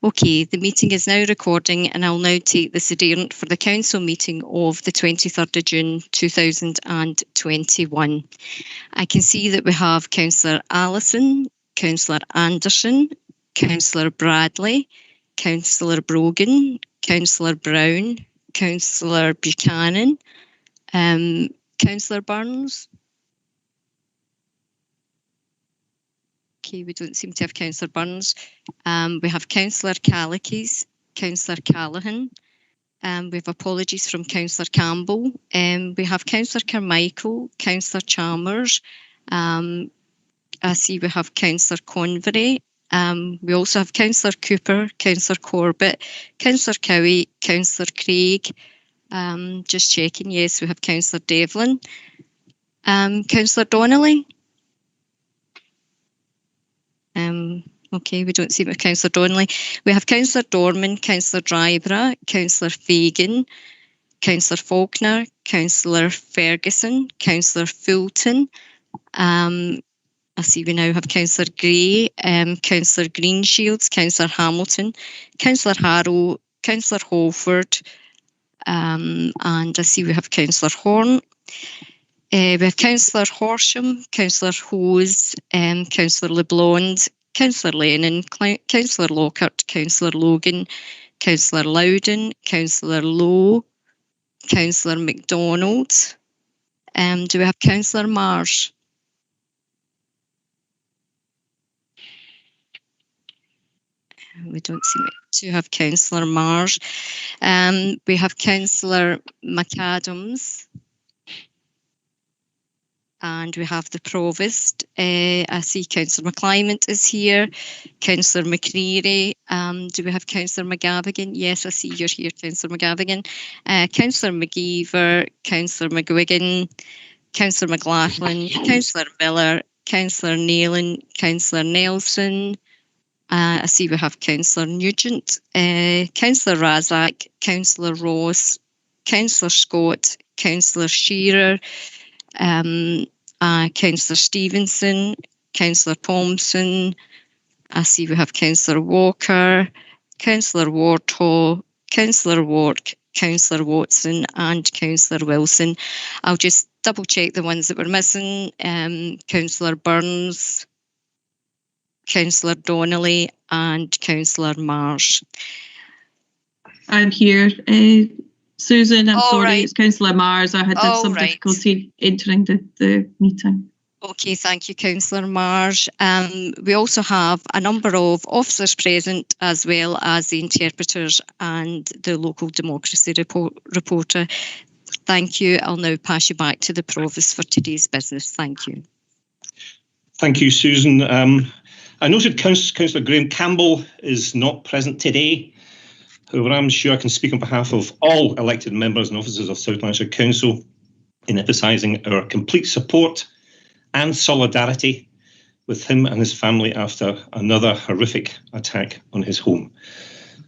Okay, the meeting is now recording, and I'll now take the sederant for the council meeting of the 23rd of June 2021. I can see that we have Councillor Allison, Councillor Anderson, Councillor Bradley, Councillor Brogan, Councillor Brown, Councillor Buchanan, Councillor Burns. Okay, we don't seem to have Councillor Burns. We have Councillor Callaghes, Councillor Callaghan. We have apologies from Councillor Campbell. We have Councillor Carmichael, Councillor Chalmers. I see we have Councillor Convery. We also have Councillor Cooper, Councillor Corbett, Councillor Cowie, Councillor Craig. Just checking, yes, we have Councillor Devlin. Councillor Donnelly. Okay, we don't see Councillor Donnelly. We have Councillor Dorman, Councillor Dryborough, Councillor Fagan, Councillor Faulkner, Councillor Ferguson, Councillor Fulton. I see we now have Councillor Gray, Councillor Greenshields, Councillor Hamilton, Councillor Harrow, Councillor Holford, and I see we have Councillor Horn. We have Councillor Horsham, Councillor Hose, Councillor LeBlond, Councillor Lennon, Councillor Lockhart, Councillor Logan, Councillor Loudon, Councillor Lowe, Councillor MacDonald. Do we have Councillor Marsh? We don't seem to have Councillor Marsh. We have Councillor McAdams. And we have the Provost. I see Councillor McClymont is here. Councillor McCreary. Do we have Councillor McGavigan? Yes, I see you're here, Councillor McGavigan. Councillor McGeever, Councillor McGuigan, Councillor McLaughlin, Councillor Miller, Councillor Nealon, Councillor Nelson. I see we have Councillor Nugent, Councillor Razak, Councillor Ross, Councillor Scott, Councillor Shearer, Councillor Stevenson, Councillor Thompson. I see we have Councillor Walker, Councillor Wardhall, Councillor Wark, Councillor Watson and Councillor Wilson. I'll just double check the ones that were missing. Councillor Burns, Councillor Donnelly and Councillor Marsh. I'm here. Susan, I'm sorry, right. It's Councillor Mars. I had some difficulty entering the meeting. Okay, thank you, Councillor Marsh. We also have a number of officers present, as well as the interpreters and the local democracy reporter. Thank you. I'll now pass you back to the Provost for today's business. Thank you. Thank you, Susan. I noted Councillor Graham Campbell is not present today. However, I'm sure I can speak on behalf of all elected members and officers of South Lanarkshire Council in emphasising our complete support and solidarity with him and his family after another horrific attack on his home.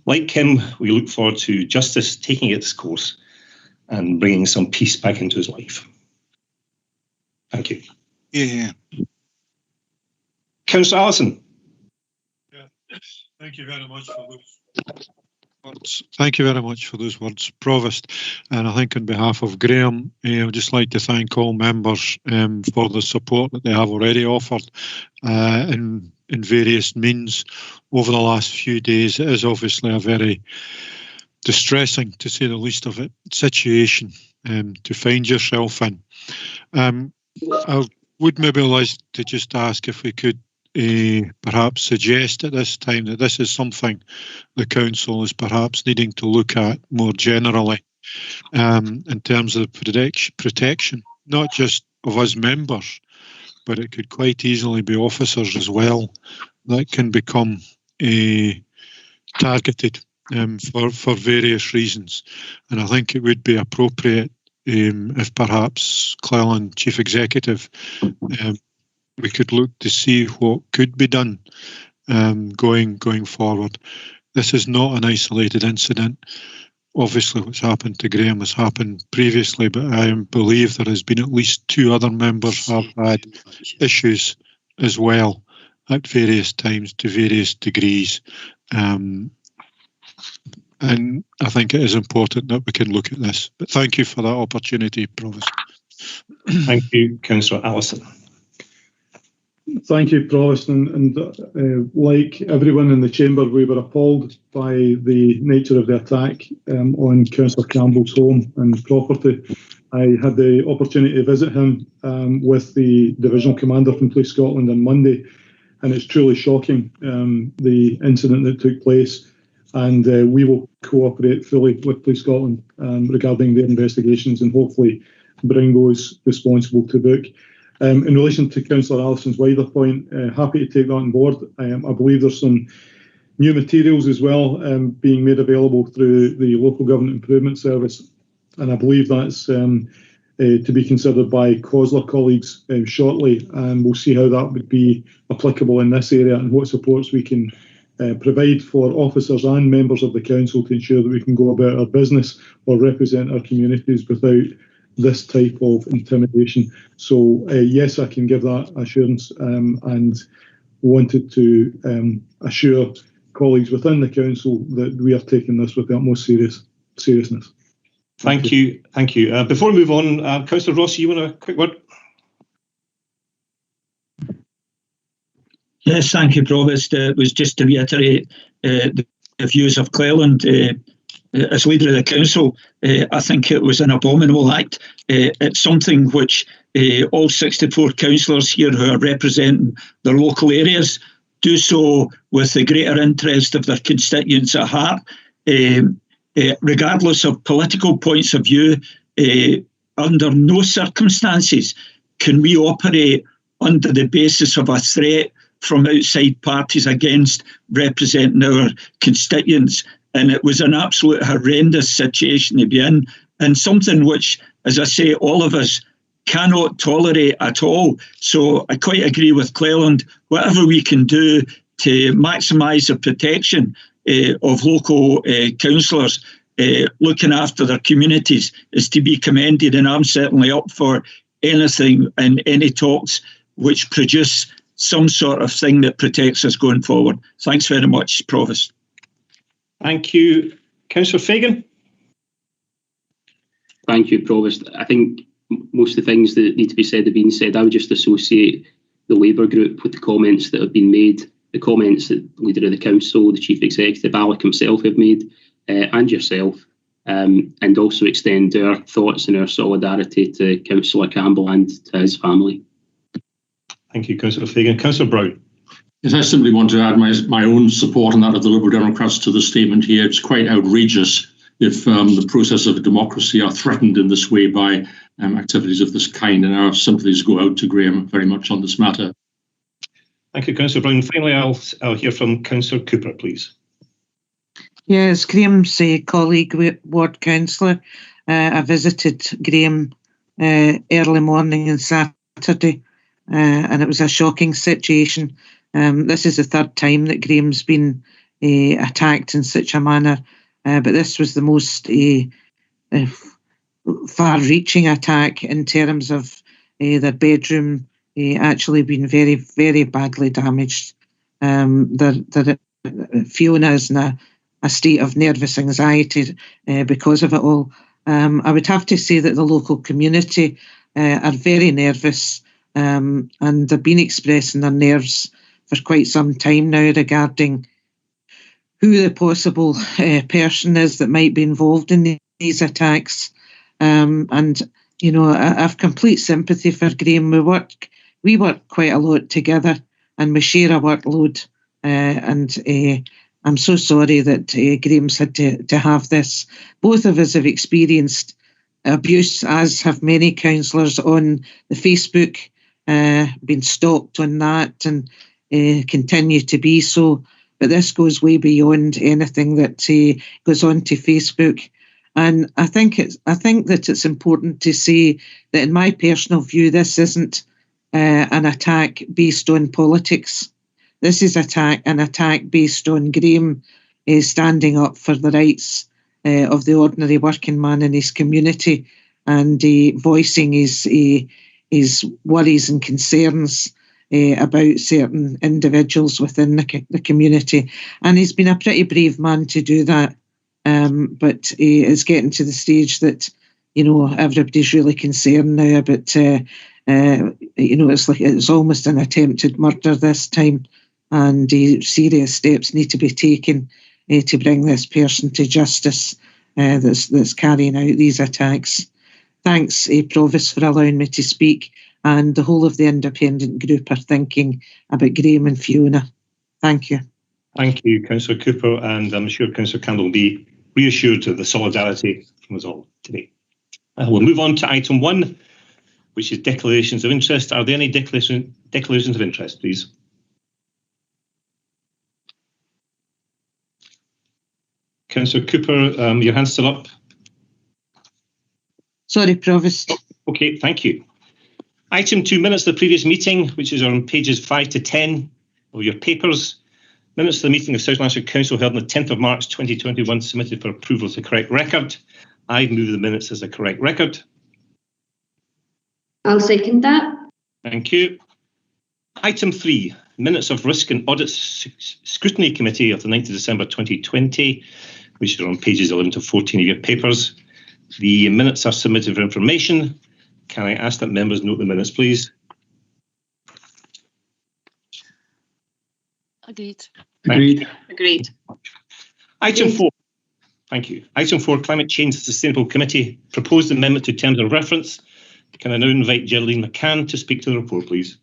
Like him, we look forward to justice taking its course and bringing some peace back into his life. Thank you. Yeah. Councillor Allison. Yeah. Thank you very much for those words. Thank you very much for those words, Provost. And I think on behalf of Graham, I would just like to thank all members for the support that they have already offered in various means over the last few days. It is obviously a very distressing, to say the least of it, situation to find yourself in. I would maybe like to just ask if we could perhaps suggest at this time that this is something the Council is perhaps needing to look at more generally in terms of protection, not just of us members, but it could quite easily be officers as well that can become targeted for various reasons. And I think it would be appropriate if perhaps Cleland Chief Executive we could look to see what could be done going forward. This is not an isolated incident. Obviously, what's happened to Graham has happened previously, but I believe there has been at least 2 other members who have had issues as well at various times to various degrees. And I think it is important that we can look at this. But thank you for that opportunity, Provost. Thank you, Councillor Allison. Thank you, Provost. And like everyone in the chamber, we were appalled by the nature of the attack on Councillor Campbell's home and property. I had the opportunity to visit him with the Divisional Commander from Police Scotland on Monday, and it's truly shocking, the incident that took place. And we will cooperate fully with Police Scotland regarding their investigations and hopefully bring those responsible to book. In relation to Councillor Allison's wider point, happy to take that on board. I believe there's some new materials as well being made available through the Local Government Improvement Service, and I believe that's to be considered by COSLA colleagues shortly, and we'll see how that would be applicable in this area and what supports we can provide for officers and members of the council to ensure that we can go about our business or represent our communities without this type of intimidation. So yes, I can give that assurance, and wanted to assure colleagues within the council that we are taking this with the utmost seriousness. Thank you. Before we move on, Councillor Rossi, you want a quick word? Yes, thank you, Provost. It was just to reiterate the views of Cleland. As leader of the council, I think it was an abominable act. It's something which all 64 councillors here who are representing their local areas do so with the greater interest of their constituents at heart. Regardless of political points of view, under no circumstances can we operate under the basis of a threat from outside parties against representing our constituents. And it was an absolute horrendous situation to be in, and something which, as I say, all of us cannot tolerate at all. So I quite agree with Cleland. Whatever we can do to maximise the protection of local councillors looking after their communities is to be commended, and I'm certainly up for anything and any talks which produce some sort of thing that protects us going forward. Thanks very much, Provost. Thank you. Councillor Fagan. Thank you, Provost. I think most of the things that need to be said have been said. I would just associate the Labour group with the comments that have been made, the comments that the Leader of the Council, the Chief Executive, Alec himself have made, and yourself, and also extend our thoughts and our solidarity to Councillor Campbell and to his family. Thank you, Councillor Fagan. Councillor Brown. Yes, I simply want to add my own support and that of the Liberal Democrats to the statement here. It's quite outrageous if the process of democracy are threatened in this way by activities of this kind, and our sympathies go out to Graham very much on this matter. Thank you, Councillor Brown. Finally, I'll hear from Councillor Cooper, please. Yes, Graham's colleague, ward councillor. I visited Graham early morning on Saturday, and it was a shocking situation. This is the third time that Graham's been attacked in such a manner, but this was the most far-reaching attack in terms of their bedroom actually being very, very badly damaged. Fiona is in a state of nervous anxiety because of it all. I would have to say that the local community are very nervous, and they've been expressing their nerves for quite some time now regarding who the possible person is that might be involved in these attacks. And, you know, I have complete sympathy for Graham. We work quite a lot together and we share a workload. And I'm so sorry that Graham's had to have this. Both of us have experienced abuse, as have many councillors on the Facebook, been stalked on that, and continue to be so. But this goes way beyond anything that goes on to Facebook. And I think that it's important to say that, in my personal view, this isn't an attack based on politics. This is an attack based on Graham standing up for the rights of the ordinary working man in his community, and voicing his worries and concerns about certain individuals within the community. And he's been a pretty brave man to do that. But he is getting to the stage that, everybody's really concerned now about, it's almost an attempted murder this time. And serious steps need to be taken to bring this person to justice that's carrying out these attacks. Thanks, Provost, for allowing me to speak. And the whole of the independent group are thinking about Graham and Fiona. Thank you. Thank you, Councillor Cooper, and I'm sure Councillor Campbell will be reassured of the solidarity from us all today. We'll move on to item 1, which is declarations of interest. Are there any declarations of interest, please? Councillor Cooper, your hand's still up. Sorry, Provost. Okay, thank you. Item 2, minutes of the previous meeting, which is on pages 5 to 10 of your papers. Minutes of the meeting of South Lanarkshire Council held on the 10th of March 2021, submitted for approval as a correct record. I move the minutes as a correct record. I'll second that. Thank you. Item 3, minutes of Risk and Audit Scrutiny Committee of the 9th of December 2020, which are on pages 11 to 14 of your papers. The minutes are submitted for information. Can I ask that members note the minutes, please? Agreed. Agreed. Item 4. Thank you. Item 4, Climate Change and Sustainable Committee, proposed amendment to terms of reference. Can I now invite Geraldine McCann to speak to the report, please?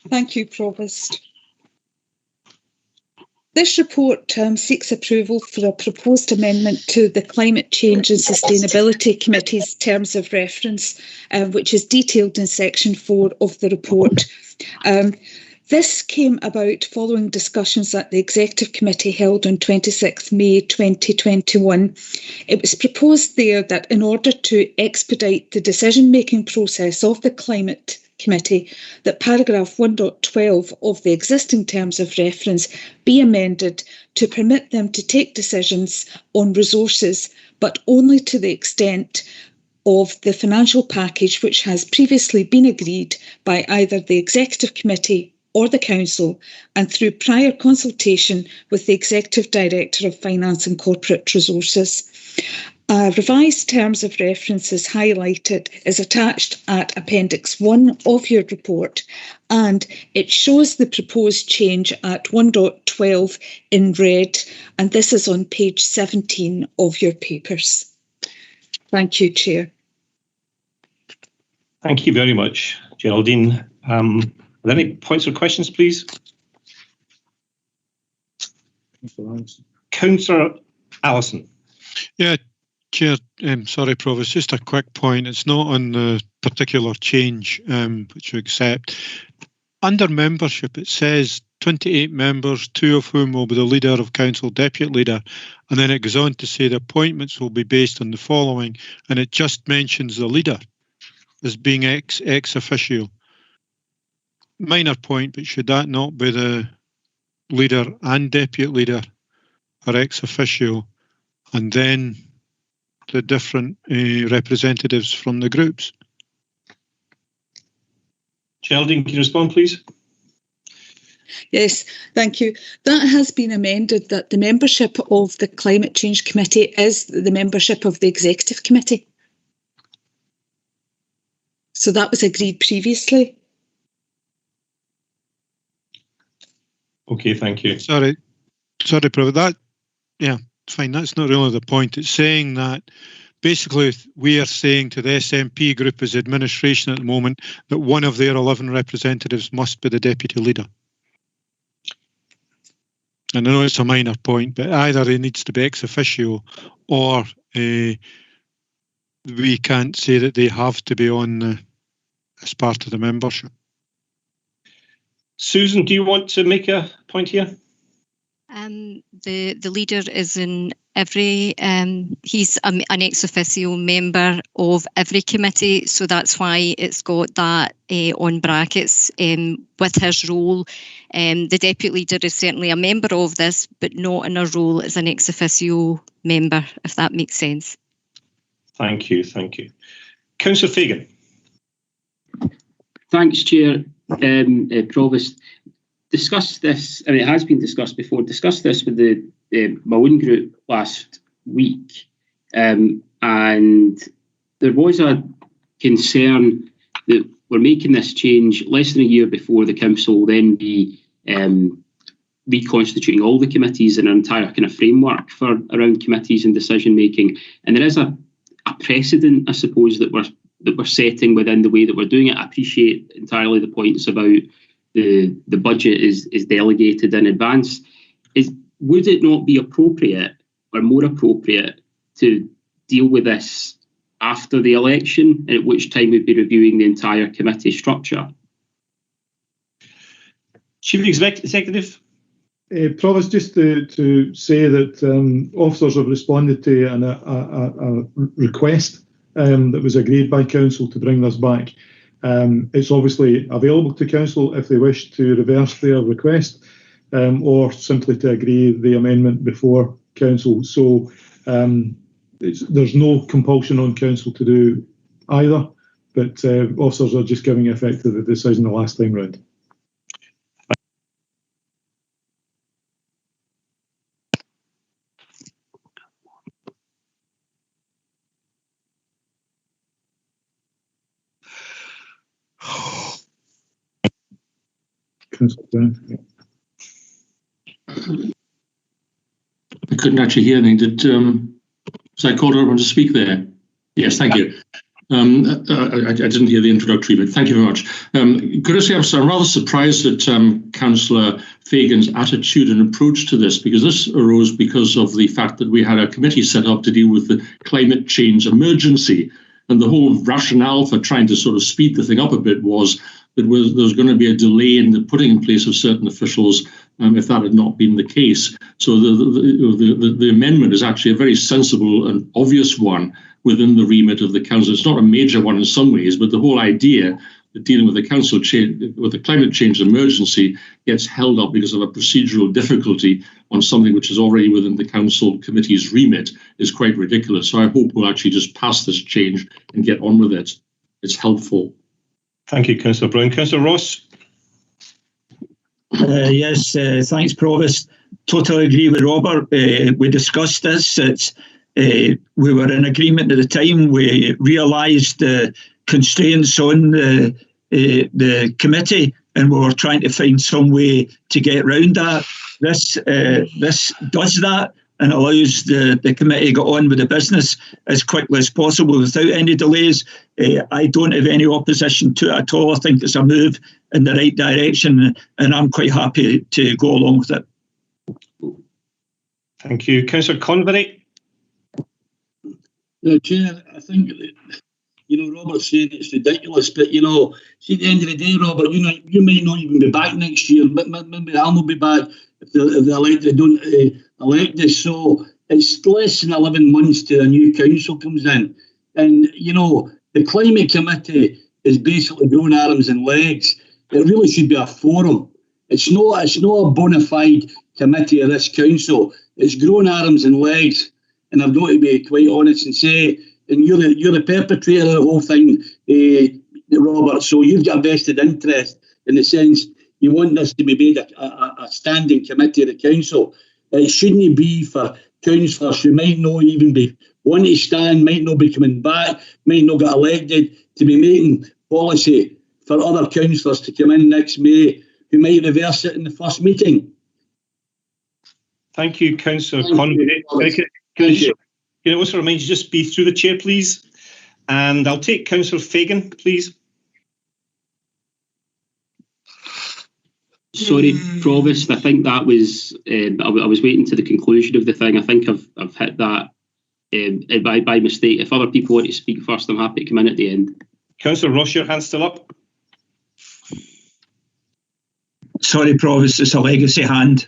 Thank you, Provost. This report seeks approval for a proposed amendment to the Climate Change and Sustainability Committee's terms of reference, which is detailed in section 4 of the report. This came about following discussions that the Executive Committee held on 26th May 2021. It was proposed there that in order to expedite the decision-making process of the Climate Committee, that paragraph 1.12 of the existing terms of reference be amended to permit them to take decisions on resources, but only to the extent of the financial package which has previously been agreed by either the Executive Committee or the Council, and through prior consultation with the Executive Director of Finance and Corporate Resources. A revised terms of reference is highlighted, is attached at Appendix 1 of your report, and it shows the proposed change at 1.12 in red, and this is on page 17 of your papers. Thank you, Chair. Thank you very much, Geraldine. Are there any points or questions, please? Councillor Allison. Yeah, Chair, sorry, Provost, just a quick point. It's not on the particular change which we accept. Under membership, it says 28 members, 2 of whom will be the leader of council, deputy leader, and then it goes on to say the appointments will be based on the following, and it just mentions the leader as being ex officio. Minor point, but should that not be the leader and deputy leader are ex officio, and then the different representatives from the groups? Geraldine, can you respond, please? Yes, thank you. That has been amended, that the membership of the Climate Change Committee is the membership of the Executive Committee. So that was agreed previously. Okay, thank you. Sorry, Provost. Yeah, fine. That's not really the point. It's saying that basically we are saying to the SNP group as administration at the moment that one of their 11 representatives must be the deputy leader. And I know it's a minor point, but either he needs to be ex officio or we can't say that they have to be on as part of the membership. Susan, do you want to make a point here? The leader is in every, he's an ex officio member of every committee, so that's why it's got that on brackets with his role. The deputy leader is certainly a member of this, but not in a role as an ex officio member, if that makes sense. Thank you. Councillor Fagan. Thanks, Chair. Provost, discussed this, and it has been discussed before, discussed this with my own group last week, and there was a concern that we're making this change less than a year before the council will then be reconstituting all the committees and an entire kind of framework for around committees and decision making. And there is a precedent, I suppose, that we're setting within the way that we're doing it. I appreciate entirely the points about the budget is delegated in advance. Would it not be appropriate or more appropriate to deal with this after the election, at which time we'd be reviewing the entire committee structure? Chief Executive. Provost, just to say that officers have responded to a request that was agreed by Council to bring this back. It's obviously available to Council if they wish to reverse their request or simply to agree the amendment before Council. So there's no compulsion on Council to do either, but officers are just giving effect to the decision the last time round. I couldn't actually hear anything. So I called everyone to speak there. Yes, thank you. I didn't hear the introductory bit. Thank you very much. Could I say I'm rather surprised at Councillor Fagan's attitude and approach to this, because this arose because of the fact that we had a committee set up to deal with the climate change emergency. And the whole rationale for trying to sort of speed the thing up a bit was that there was going to be a delay in the putting in place of certain officials if that had not been the case. So the amendment is actually a very sensible and obvious one within the remit of the council. It's not a major one in some ways, but the whole idea that dealing with the council with the climate change emergency gets held up because of a procedural difficulty on something which is already within the council committee's remit is quite ridiculous. So I hope we'll actually just pass this change and get on with it. It's helpful. Thank you, Councillor Brown. Councillor Ross. Yes, thanks, Provost. Totally agree with Robert. We discussed this. We were in agreement at the time. We realised the constraints on the committee, and we were trying to find some way to get around that. This does that and allows the committee to get on with the business as quickly as possible without any delays. I don't have any opposition to it at all. I think it's a move in the right direction, and I'm quite happy to go along with it. Thank you. Councillor Convery. Chair, I think, Robert's saying it's ridiculous, but, see, at the end of the day, Robert, you might not even be back next year, but maybe I'll not be back if the elected don't elect us. So it's less than 11 months till a new council comes in. And, the Climate Committee is basically grown arms and legs. It really should be a forum. It's not a bona fide committee of this council. It's grown arms and legs. And I've got to be quite honest and say, and you're the perpetrator of the whole thing, Robert, so you've got a vested interest in the sense you want this to be made a standing committee of the council. It shouldn't be for councillors who might not even be want to stand, might not be coming back, might not get elected, to be making policy for other councillors to come in next May who might reverse it in the first meeting. Thank you, Councillor Convery. Can I also remind you just be through the chair, please? And I'll take Councillor Fagan, please. Sorry, Provost. I think that was. I was waiting to the conclusion of the thing. I think I've hit that by mistake. If other people want to speak first, I'm happy to come in at the end. Councillor Ross, your hand's still up. Sorry, Provost. It's a legacy hand.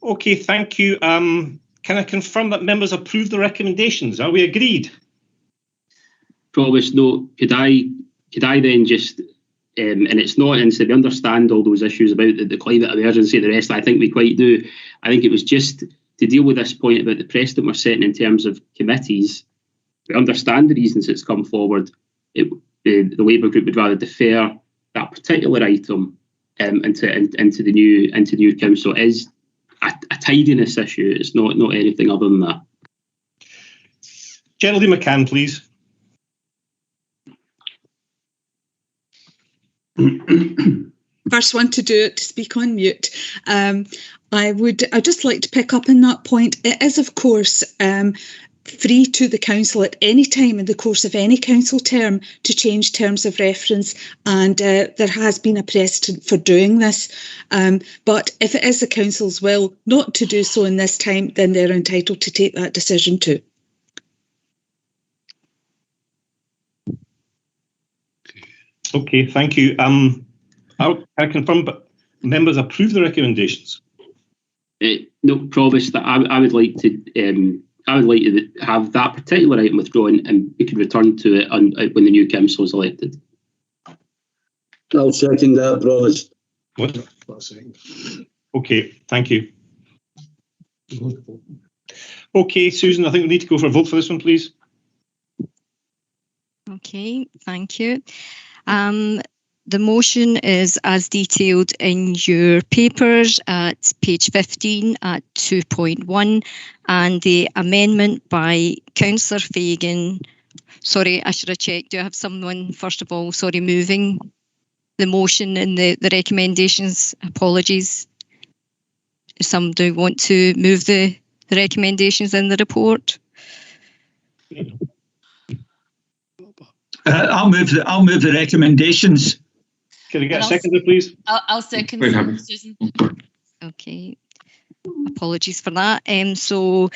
Okay, thank you. Can I confirm that members approve the recommendations? Are we agreed? Provost, no. Could I then just, and it's not, and so we understand all those issues about the climate emergency, the rest, I think we quite do. I think it was just to deal with this point about the precedent we're setting in terms of committees. we understand the reasons it's come forward. The Labour group would rather defer that particular item into the new council. It is a tidiness issue. It's not anything other than that. Geraldine McCann, please. First one to do it, to speak on mute. I'd just like to pick up on that point. It is, of course, free to the council at any time in the course of any council term to change terms of reference, and there has been a precedent for doing this. But if it is the council's will not to do so in this time, then they're entitled to take that decision too. Okay, thank you. I confirm, but members approve the recommendations. No, Provost, that I would like to have that particular item withdrawn, and we can return to it when the new council is elected. I'll second that, Provost. What? Okay, thank you. Okay, Susan, I think we need to go for a vote for this one, please. Okay, thank you. The motion is as detailed in your papers at page 15 at 2.1, and the amendment by Councillor Fagan. Sorry, I should have checked. Do I have someone, first of all, moving the motion and the recommendations? Apologies. Does somebody want to move the recommendations in the report? I'll move the recommendations. Can I get a seconder, please? I'll second, Susan. Okay. Apologies for that. So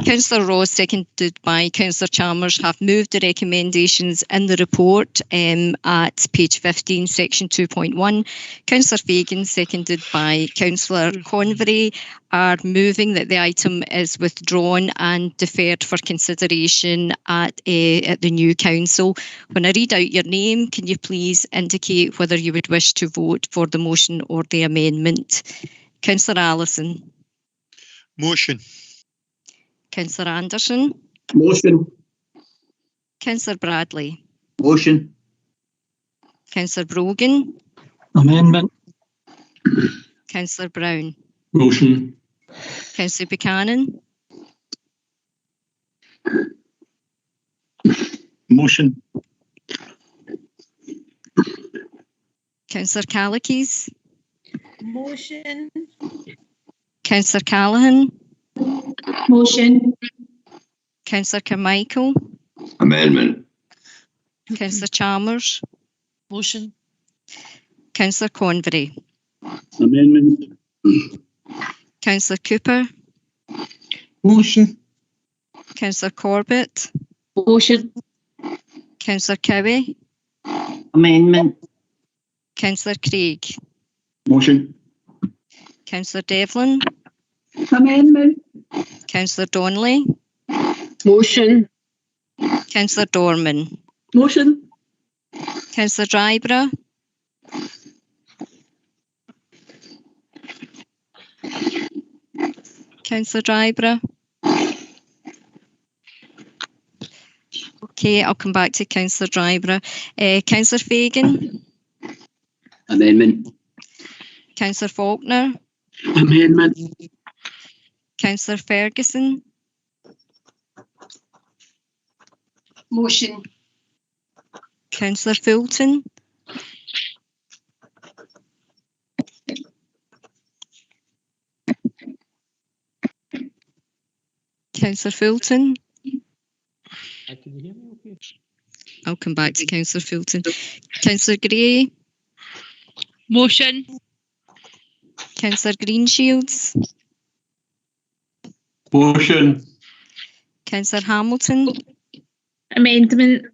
Councillor Ross, seconded by Councillor Chalmers, have moved the recommendations in the report at page 15, section 2.1. Councillor Fagan, seconded by Councillor Convery, are moving that the item is withdrawn and deferred for consideration at the new council. When I read out your name, can you please indicate whether you would wish to vote for the motion or the amendment? Councillor Allison. Motion. Councillor Anderson. Motion. Councillor Bradley. Motion. Councillor Brogan. Amendment. Councillor Brown. Motion. Councillor Buchanan. Motion. Councillor Callaghes. Motion. Councillor Callaghan. Motion. Councillor Carmichael. Amendment. Councillor Chalmers. Motion. Councillor Convery. Amendment. Councillor Cooper. Motion. Councillor Corbett. Motion. Councillor Cowie. Amendment. Councillor Craig. Motion. Councillor Devlin. Amendment. Councillor Donnelly. Motion. Councillor Dorman. Motion. Councillor Drybra. Councillor Drybra. Okay, I'll come back to Councillor Drybra. Councillor Fagan. Amendment. Councillor Faulkner. Amendment. Councillor Ferguson. Motion. Councillor Fulton. Councillor Fulton. Can you hear me okay? I'll come back to Councillor Fulton. Councillor Gray. Motion. Councillor Greenshields. Motion. Councillor Hamilton. Amendment.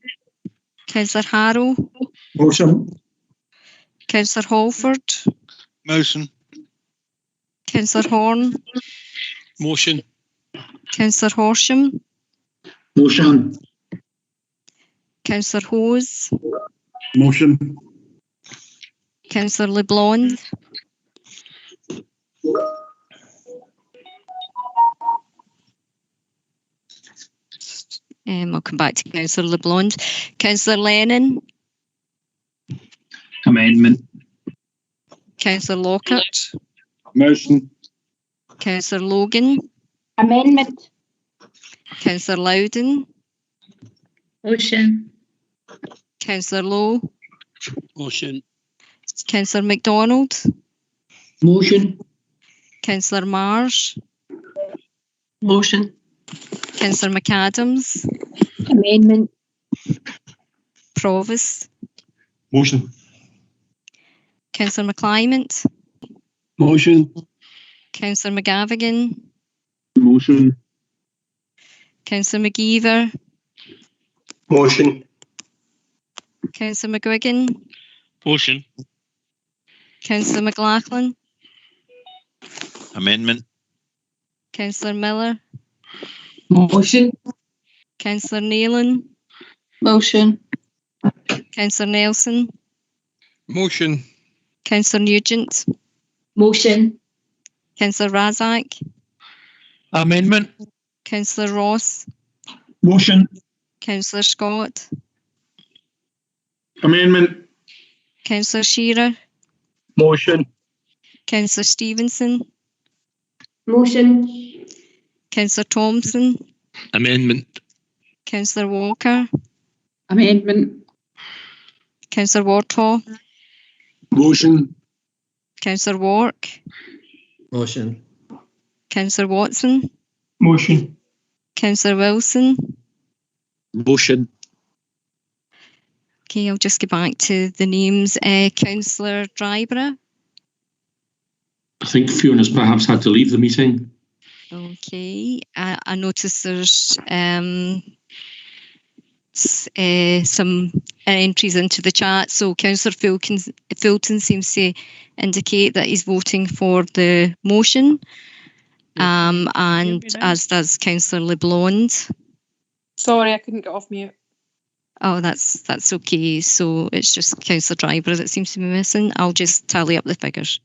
Councillor Harrow. Motion. Councillor Halford. Motion. Councillor Horn. Motion. Councillor Horsham. Motion. Councillor Hose. Motion. Councillor LeBlond. I'll come back to Councillor LeBlond. Councillor Lennon. Amendment. Councillor Lockhart. Motion. Councillor Logan. Amendment. Councillor Loudon. Motion. Councillor Lowe. Motion. Councillor MacDonald. Motion. Councillor Marsh. Motion. Councillor McAdams. Amendment. Provost. Motion. Councillor McClymont. Motion. Councillor McGavigan. Motion. Councillor McGeever. Motion. Councillor McGuigan. Motion. Councillor McLaughlin. Amendment. Councillor Miller. Motion. Councillor Nealon. Motion. Councillor Nelson. Motion. Councillor Nugent. Motion. Councillor Razak. Amendment. Councillor Ross. Motion. Councillor Scott. Amendment. Councillor Shearer. Motion. Councillor Stevenson. Motion. Councillor Thompson. Amendment. Councillor Walker. Amendment. Councillor Wardhaw. Motion. Councillor Wark. Motion. Councillor Watson. Motion. Councillor Wilson. Motion. Okay, I'll just go back to the names. Councillor Dryborough. I think Fiona's perhaps had to leave the meeting. Okay, I notice there's some entries into the chat. So Councillor Fulton seems to indicate that he's voting for the motion, and as does Councillor LeBlond. Sorry, I couldn't get off mute. Oh, that's okay. So it's just Councillor Dryborough that seems to be missing. I'll just tally up the figures.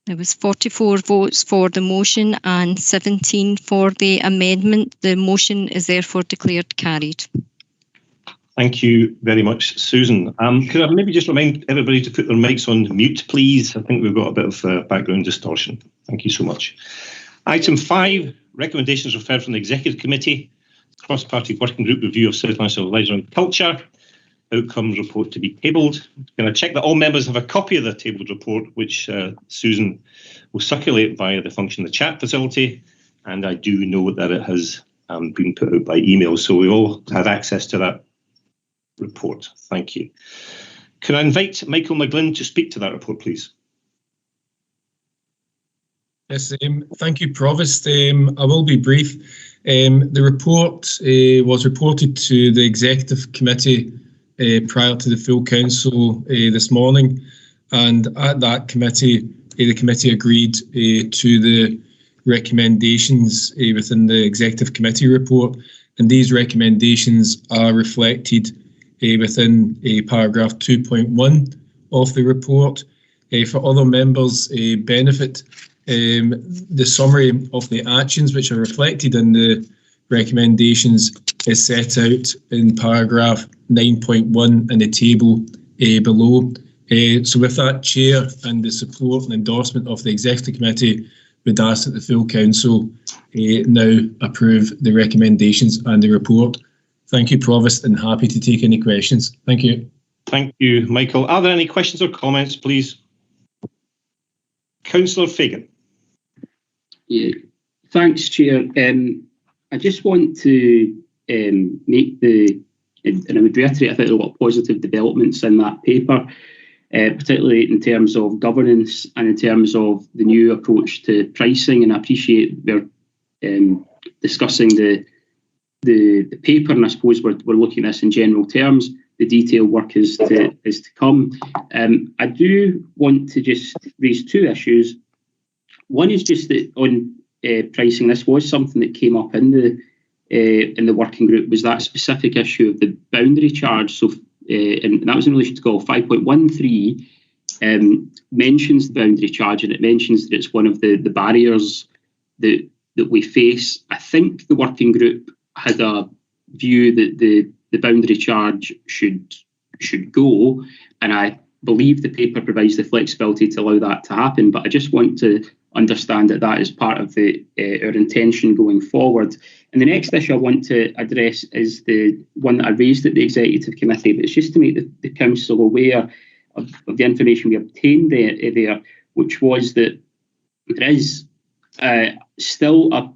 There was 44 votes for the motion and 17 for the amendment. The motion is therefore declared carried. Thank you very much, Susan. Could I maybe just remind everybody to put their mics on mute, please? I think we've got a bit of background distortion. Thank you so much. Item 5, recommendations referred from the Executive Committee, Cross-Party Working Group Review of South Lanarkshire Leisure and Culture. Outcomes report to be tabled. Can I check that all members have a copy of the tabled report, which Susan will circulate via the function of the chat facility, and I do know that it has been put out by email, so we all have access to that report. Thank you. Can I invite Michael McGlynn to speak to that report, please? Yes, thank you, Provost. I will be brief. The report was reported to the Executive Committee prior to the full council this morning, and at that committee, the committee agreed to the recommendations within the Executive Committee report, and these recommendations are reflected within paragraph 2.1 of the report. For other members' benefit, the summary of the actions which are reflected in the recommendations is set out in paragraph 9.1 in the table below. So with that, Chair, and the support and endorsement of the Executive Committee, would ask that the full Council now approve the recommendations and the report. Thank you, Provost, and happy to take any questions. Thank you. Thank you, Michael. Are there any questions or comments, please? Councillor Fagan. Yeah, thanks, Chair. I just want to make and I would reiterate, I think there are a lot of positive developments in that paper, particularly in terms of governance and in terms of the new approach to pricing. And I appreciate we're discussing the paper, and I suppose we're looking at this in general terms. detailed work is to come. I do want to just raise two issues. One is just that on pricing, this was something that came up in the working group, was that specific issue of the boundary charge. So, and that was in relation to golf. 5.13 mentions the boundary charge, and it mentions that it's one of the barriers that we face. I think the working group had a view that the boundary charge should go, and I believe the paper provides the flexibility to allow that to happen. But I just want to understand that is part of our intention going forward. And the next issue I want to address is the one that I raised at the Executive Committee, but it's just to make the Council aware of the information we obtained there, which was that there is still a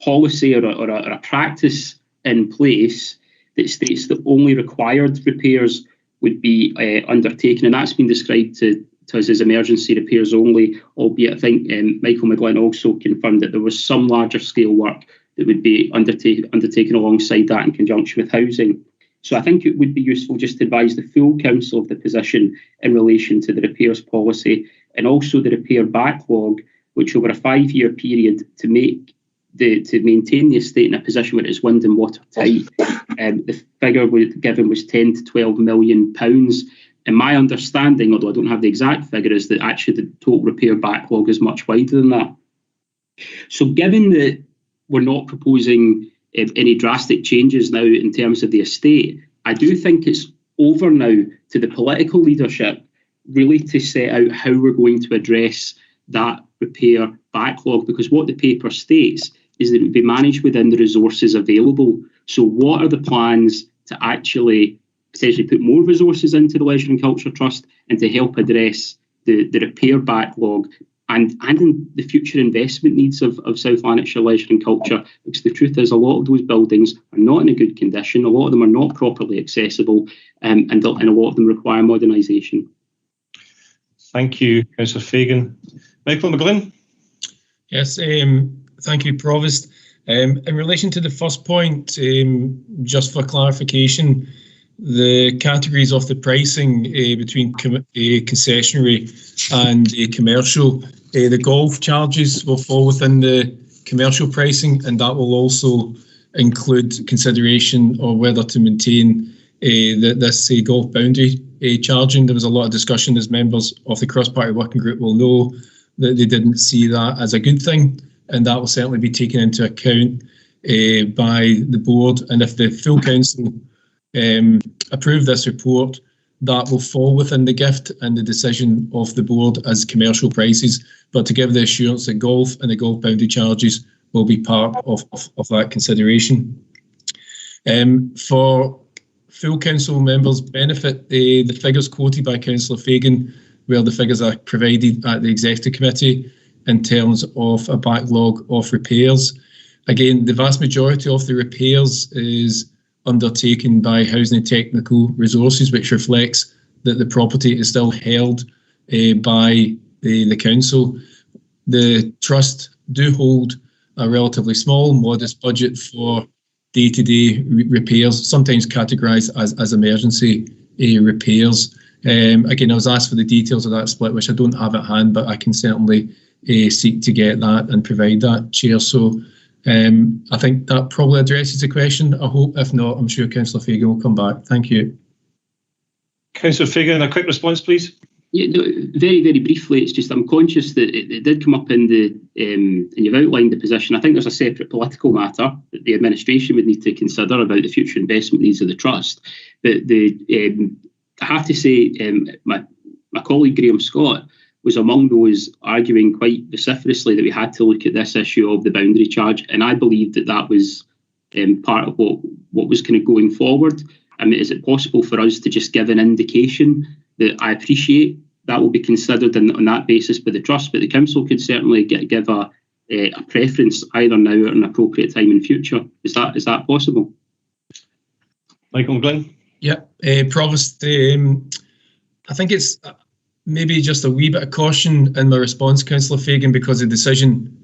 policy or a practice in place that states that only required repairs would be undertaken, and that's been described to us as emergency repairs only, albeit I think Michael McGlynn also confirmed that there was some larger scale work that would be undertaken alongside that in conjunction with housing. So I think it would be useful just to advise the full Council of the position in relation to the repairs policy and also the repair backlog, which over a 5-year period to maintain the estate in a position where it is wind and water tight. The figure given was £10 to £12 million. And my understanding, although I don't have the exact figure, is that actually the total repair backlog is much wider than that. So given that we're not proposing any drastic changes now in terms of the estate, I do think it's over now to the political leadership really to set out how we're going to address that repair backlog, because what the paper states is that it would be managed within the resources available. So what are the plans to actually potentially put more resources into the Leisure and Culture Trust and to help address the repair backlog and in the future investment needs of South Lanarkshire Leisure and Culture? Because the truth is a lot of those buildings are not in a good condition, a lot of them are not properly accessible, and a lot of them require modernisation. Thank you, Councillor Fagan. Michael McGlynn? Yes, thank you, Provost. In relation to the first point, just for clarification, the categories of the pricing between concessionary and commercial, the golf charges will fall within the commercial pricing, and that will also include consideration of whether to maintain this golf boundary charging. There was a lot of discussion, as members of the cross-party working group will know, that they didn't see that as a good thing, and that will certainly be taken into account by the board. And if the full council approve this report, that will fall within the gift and the decision of the board as commercial prices, but to give the assurance that golf and the golf boundary charges will be part of that consideration. For full council members' benefit, the figures quoted by Councillor Fagan were the figures are provided at the Executive Committee in terms of a backlog of repairs. Again, the vast majority of the repairs is undertaken by Housing and Technical Resources, which reflects that the property is still held by the council. The trust do hold a relatively small, modest budget for day-to-day repairs, sometimes categorised as emergency repairs. Again, I was asked for the details of that split, which I don't have at hand, but I can certainly seek to get that and provide that, Chair. So I think that probably addresses the question, I hope. If not, I'm sure Councillor Fagan will come back. Thank you. Councillor Fagan, a quick response, please. Yeah, no, very, very briefly, it's just I'm conscious that it did come up in the, and you've outlined the position. I think there's a separate political matter that the administration would need to consider about the future investment needs of the trust. But I have to say, my colleague Graham Scott was among those arguing quite vociferously that we had to look at this issue of the boundary charge, and I believe that was part of what was kind of going forward. I mean, is it possible for us to just give an indication that I appreciate that will be considered on that basis by the trust, but the council could certainly give a preference either now or an appropriate time in future? Is that possible? Michael McGlynn? Yeah, Provost, I think it's maybe just a wee bit of caution in my response, Councillor Fagan, because the decision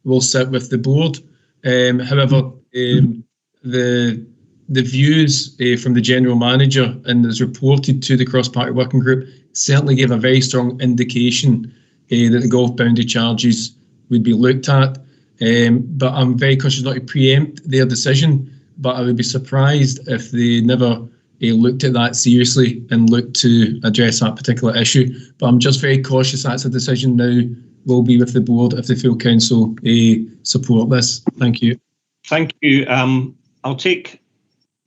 will sit with the board. However, the the views from the General Manager and as reported to the cross-party working group certainly gave a very strong indication that the golf boundary charges would be looked at. But I'm very cautious not to preempt their decision, but I would be surprised if they never looked at that seriously and looked to address that particular issue. But I'm just very cautious that's a decision now will be with the board if the full council support this. Thank you. Thank you. I'll take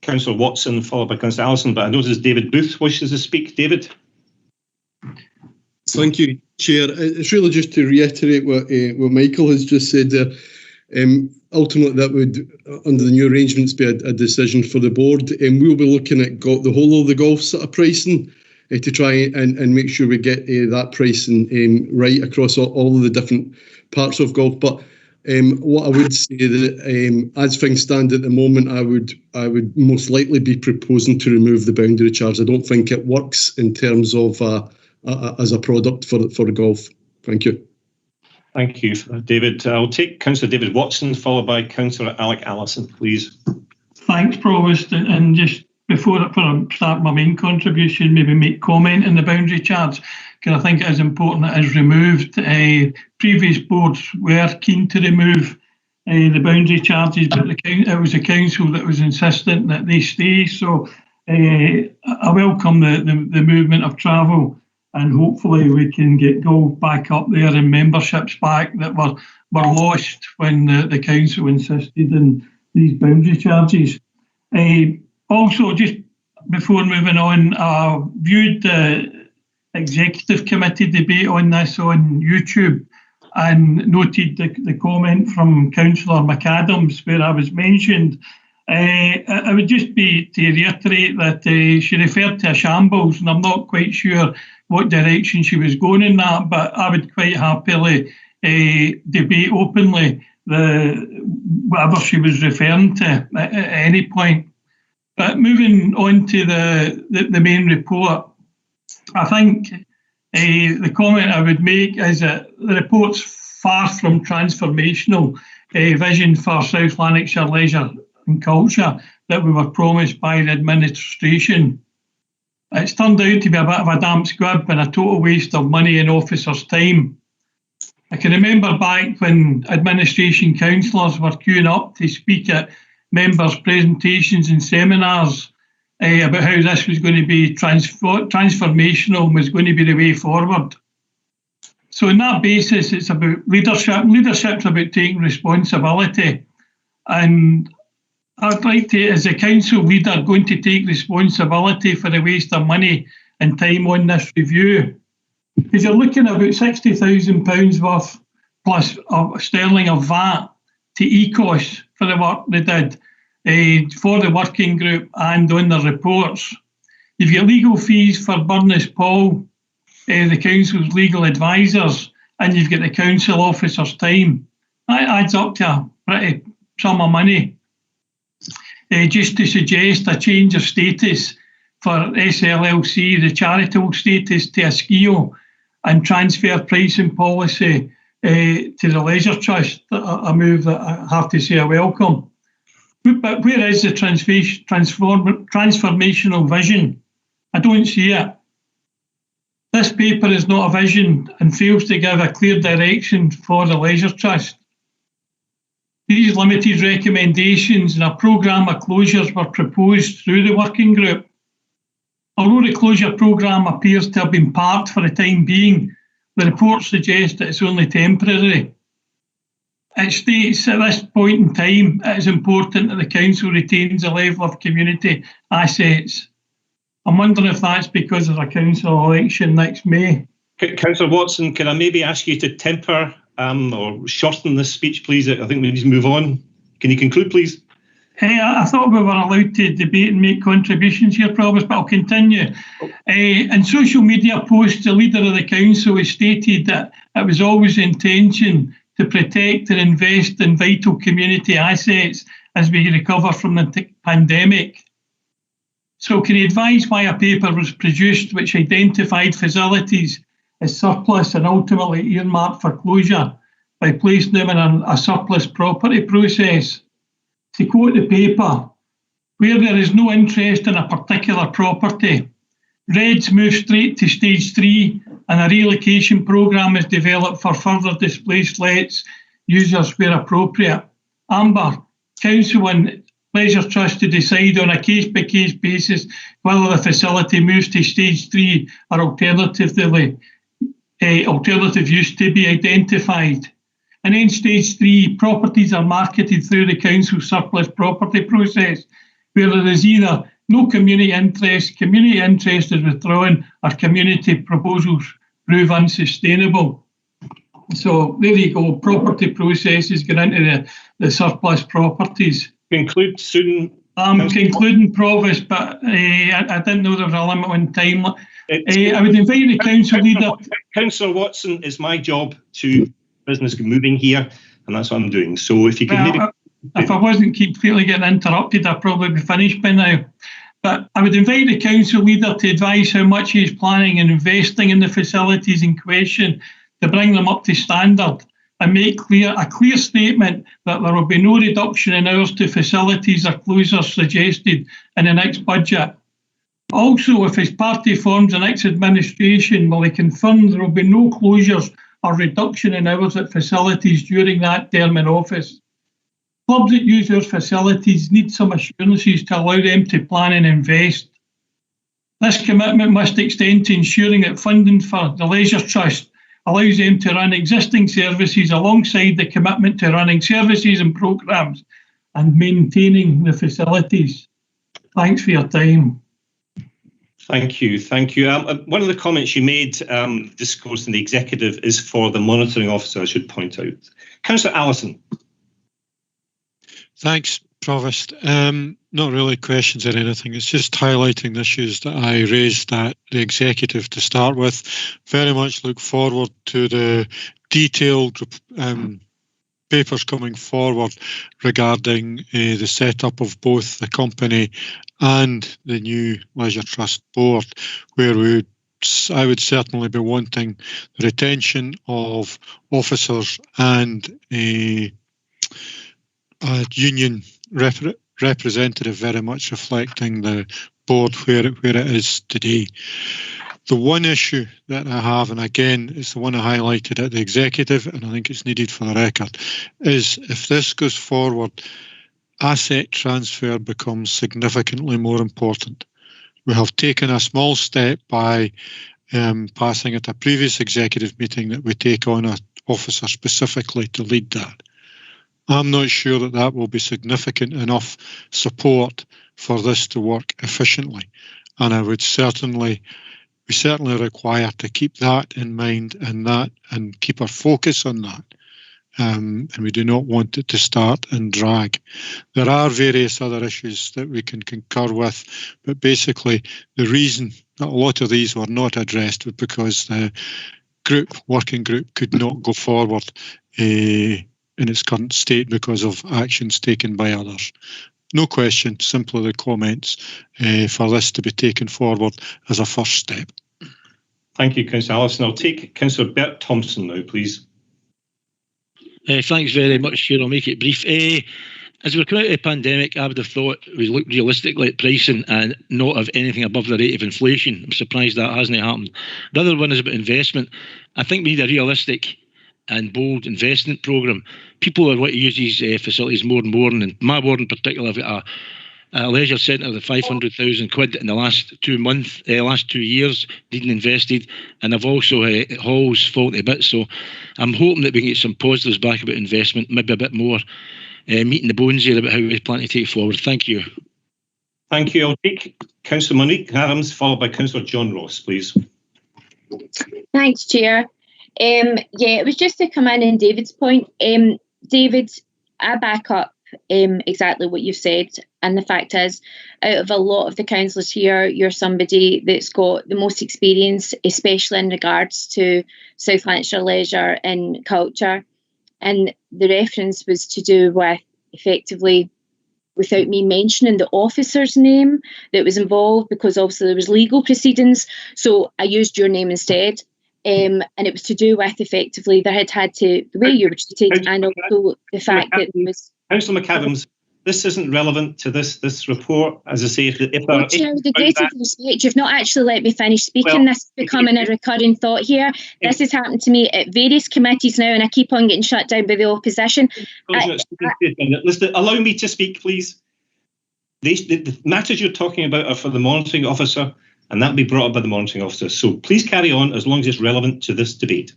Councillor Watson followed by Councillor Allison, but I notice David Booth wishes to speak. David? Thank you, Chair. It's really just to reiterate what Michael has just said there. Ultimately, that would, under the new arrangements, be a decision for the board. We'll be looking at the whole of the golf sort of pricing to try and make sure we get that pricing right across all of the different parts of golf. But what I would say that as things stand at the moment, I would most likely be proposing to remove the boundary charge. I don't think it works in terms of as a product for golf. Thank you. Thank you, David. I'll take Councillor David Watson followed by Councillor Alec Allison, please. Thanks, Provost. And just before I start my main contribution, maybe make comment on the boundary charge, because I think it is important that it is removed. Previous boards were keen to remove the boundary charges, but it was the council that was insistent that they stay. So I welcome the movement of travel, and hopefully we can get golf back up there and memberships back that were lost when the council insisted on these boundary charges. Also, just before moving on, I viewed the executive committee debate on this on YouTube and noted the comment from Councillor McAdams where I was mentioned. I would just be to reiterate that she referred to a shambles, and I'm not quite sure what direction she was going in that, but I would quite happily debate openly whatever she was referring to at any point. But moving on to the main report, I think the comment I would make is that the report's far from transformational vision for South Lanarkshire leisure and culture that we were promised by the administration. It's turned out to be a bit of a damp squib and a total waste of money and officers' time. I can remember back when administration councillors were queuing up to speak at members' presentations and seminars about how this was going to be transformational and was going to be the way forward. So on that basis, it's about leadership. Leadership's about taking responsibility. And I'd like to, as a council leader, going to take responsibility for the waste of money and time on this review. Because you're looking at about £60,000 worth plus of sterling of VAT to ECOS for the work they did for the working group and on the reports. You've got legal fees for Burness Paul, the council's legal advisors, and you've got the council officers' time. That adds up to a pretty sum of money. Just to suggest a change of status for SLLC, the charitable status, to a SKIO, and transfer pricing policy to the Leisure Trust, a move that I have to say I welcome. But where is the transformational vision? I don't see it. This paper is not a vision and fails to give a clear direction for the Leisure Trust. These limited recommendations and a programme of closures were proposed through the working group. Although the closure programme appears to have been parked for the time being, the report suggests that it's only temporary. It states at this point in time it is important that the council retains a level of community assets. I'm wondering if that's because of a council election next May. Councillor Watson, can I maybe ask you to temper or shorten this speech, please? I think we need to move on. Can you conclude, please? I thought we were allowed to debate and make contributions here, Provost, but I'll continue. In social media posts, the leader of the council has stated that it was always the intention to protect and invest in vital community assets as we recover from the pandemic. So can you advise why a paper was produced which identified facilities as surplus and ultimately earmarked for closure by placing them in a surplus property process? To quote the paper, where there is no interest in a particular property. Reds move straight to stage 3 and a relocation programme is developed for further displaced lets users where appropriate. Amber, Council and Leisure Trust to decide on a case-by-case basis whether the facility moves to stage 3 or alternative use to be identified. And then stage 3, properties are marketed through the Council surplus property process, where there is either no community interest is withdrawn, or community proposals prove unsustainable. So there you go, property processes get into the surplus properties. Conclude soon. Concluding, Provost, but I didn't know there was a limit on time. I would invite the Council leader. Councillor Watson, it's my job to business moving here, and that's what I'm doing. So if you could maybe... If I wasn't completely getting interrupted, I'd probably be finished by now. But I would invite the Council leader to advise how much he is planning and investing in the facilities in question to bring them up to standard, and make a clear statement that there will be no reduction in hours to facilities or closures suggested in the next budget. Also, if his party forms the next administration, will he confirm there will be no closures or reduction in hours at facilities during that term in office? Clubs that use our facilities need some assurances to allow them to plan and invest. This commitment must extend to ensuring that funding for the Leisure Trust allows them to run existing services alongside the commitment to running services and programmes and maintaining the facilities. Thanks for your time. Thank you. One of the comments you made, discourse in the executive, is for the monitoring officer, I should point out. Councillor Allison. Thanks, Provost. Not really questions or anything. It's just highlighting the issues that I raised at the executive to start with. Very much look forward to the detailed papers coming forward regarding the setup of both the company and the new Leisure Trust Board, where I would certainly be wanting the retention of officers and a union representative, very much reflecting the board where it is today. The one issue that I have, and again, it's the one I highlighted at the executive, and I think it's needed for the record, is if this goes forward, asset transfer becomes significantly more important. We have taken a small step by passing at a previous executive meeting that we take on an officer specifically to lead that. I'm not sure that that will be significant enough support for this to work efficiently, and we certainly require to keep that in mind and keep our focus on that. And we do not want it to start and drag. There are various other issues that we can concur with, but basically the reason that a lot of these were not addressed was because the working group could not go forward in its current state because of actions taken by others. No question, simply the comments for this to be taken forward as a first step. Thank you, Councillor Allison. I'll take Councillor Bert Thompson now, please. Thanks very much, Chair. I'll make it brief. As we're coming out of the pandemic, I would have thought we look realistically at pricing and not have anything above the rate of inflation. I'm surprised that hasn't happened. The other one is about investment. I think we need a realistic and bold investment programme. People are wanting to use these facilities more and more, and in my ward in particular, I've got a leisure centre of 500,000 quid in the last 2 years being invested, and I've also halls falling to bits. So I'm hoping that we can get some positives back about investment, maybe a bit more meat in the bones here about how we plan to take it forward. Thank you. Thank you. I'll take Councillor Monique Adams, followed by Councillor John Ross, please. Thanks, Chair. It was just to come in on David's point. David, I back up exactly what you've said, and the fact is, out of a lot of the councillors here, you're somebody that's got the most experience, especially in regards to South Lanarkshire leisure and culture. And the reference was to do with, effectively, without me mentioning the officer's name that was involved, because obviously there was legal proceedings, so I used your name instead. And it was to do with, effectively, there had to, the way you were treated, and also the fact that there was... Councillor McAdams, this isn't relevant to this report. As I say, if Chair, with the greatest respect, you've not actually let me finish speaking. Well, this is becoming a recurring thought here. This has happened to me at various committees now, and I keep on getting shut down by the opposition. Listen, allow me to speak, please. The matters you're talking about are for the monitoring officer, and that will be brought up by the monitoring officer. So please carry on as long as it's relevant to this debate.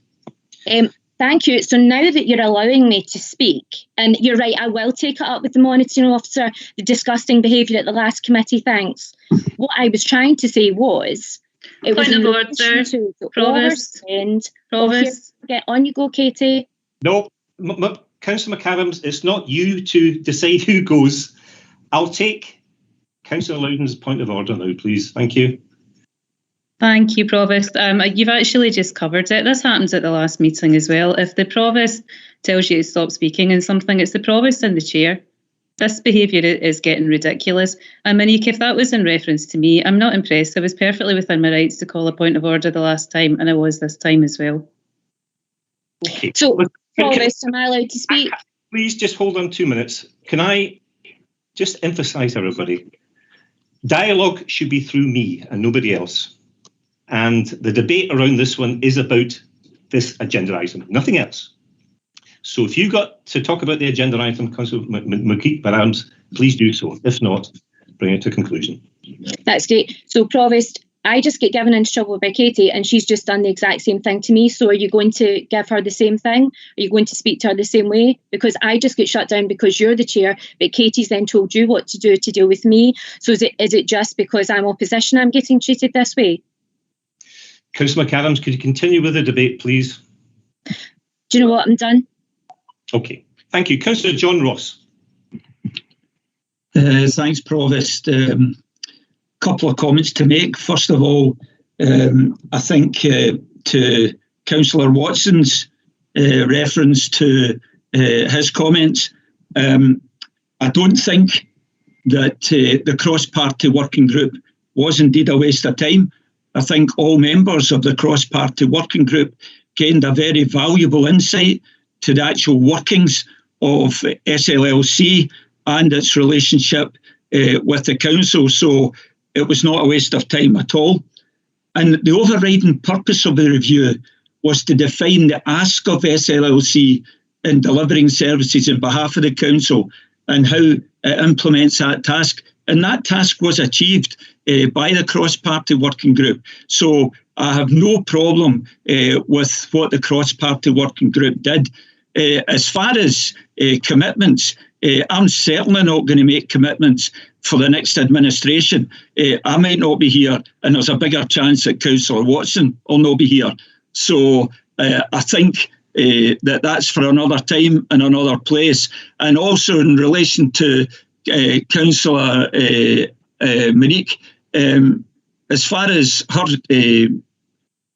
Thank you. So now that you're allowing me to speak, and you're right, I will take it up with the monitoring officer, the disgusting behaviour at the last committee, thanks. What I was trying to say was, it was in relation to the Provost. Get on you go, Katie. No, Councillor McAdams, it's not you to decide who goes. I'll take Councillor Loudon's point of order now, please. Thank you. Thank you, Provost. You've actually just covered it. This happens at the last meeting as well. If the Provost tells you to stop speaking in something, it's the Provost and the Chair. This behaviour is getting ridiculous. And Monique, if that was in reference to me, I'm not impressed. I was perfectly within my rights to call a point of order the last time, and I was this time as well. Okay. So, Provost, am I allowed to speak? Please just hold on 2 minutes. Can I just emphasise, everybody, dialogue should be through me and nobody else. And the debate around this one is about this agenda item, nothing else. So if you got to talk about the agenda item, Councillor McAdams, please do so. If not, bring it to conclusion. That's great. So, Provost, I just get given into trouble by Katie, and she's just done the exact same thing to me. So are you going to give her the same thing? Are you going to speak to her the same way? Because I just get shut down because you're the chair, but Katie's then told you what to do to deal with me. So is it just because I'm opposition I'm getting treated this way? Councillor McAdams, could you continue with the debate, please? Do you know what? I'm done. Okay. Thank you. Councillor John Ross. Thanks, Provost. Couple of comments to make. First of all, I think to Councillor Watson's reference to his comments, I don't think that the cross-party working group was indeed a waste of time. I think all members of the cross-party working group gained a very valuable insight to the actual workings of SLLC and its relationship with the council. So it was not a waste of time at all. And the overriding purpose of the review was to define the ask of SLLC in delivering services on behalf of the council and how it implements that task. And that task was achieved by the cross-party working group. So I have no problem with what the cross-party working group did. As far as commitments, I'm certainly not going to make commitments for the next administration. I might not be here, and there's a bigger chance that Councillor Watson will not be here. So I think that's for another time and another place. And also in relation to Councillor Monique, as far as her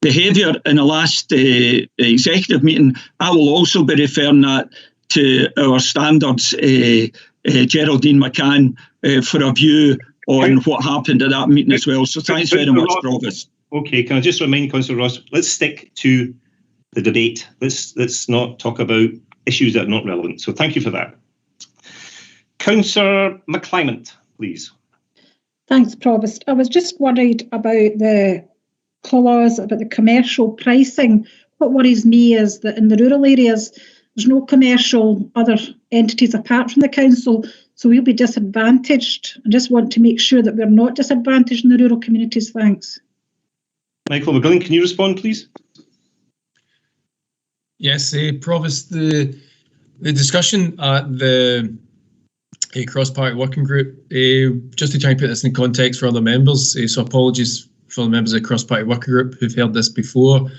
behaviour in the last executive meeting, I will also be referring that to our standards, Geraldine McCann, for a view on what happened at that meeting as well. So thanks very much, Provost. Okay, can I just remind Councillor Ross, let's stick to the debate. Let's not talk about issues that are not relevant. So thank you for that. Councillor McClymont, please. Thanks, Provost. I was just worried about the clause about the commercial pricing. What worries me is that in the rural areas, there's no commercial other entities apart from the council, so we'll be disadvantaged. I just want to make sure that we're not disadvantaged in the rural communities. Thanks. Michael McGillen, can you respond, please? Yes, Provost, the discussion at the cross-party working group, just to try and put this in context for other members, so apologies for the members of the cross-party working group who've heard this before,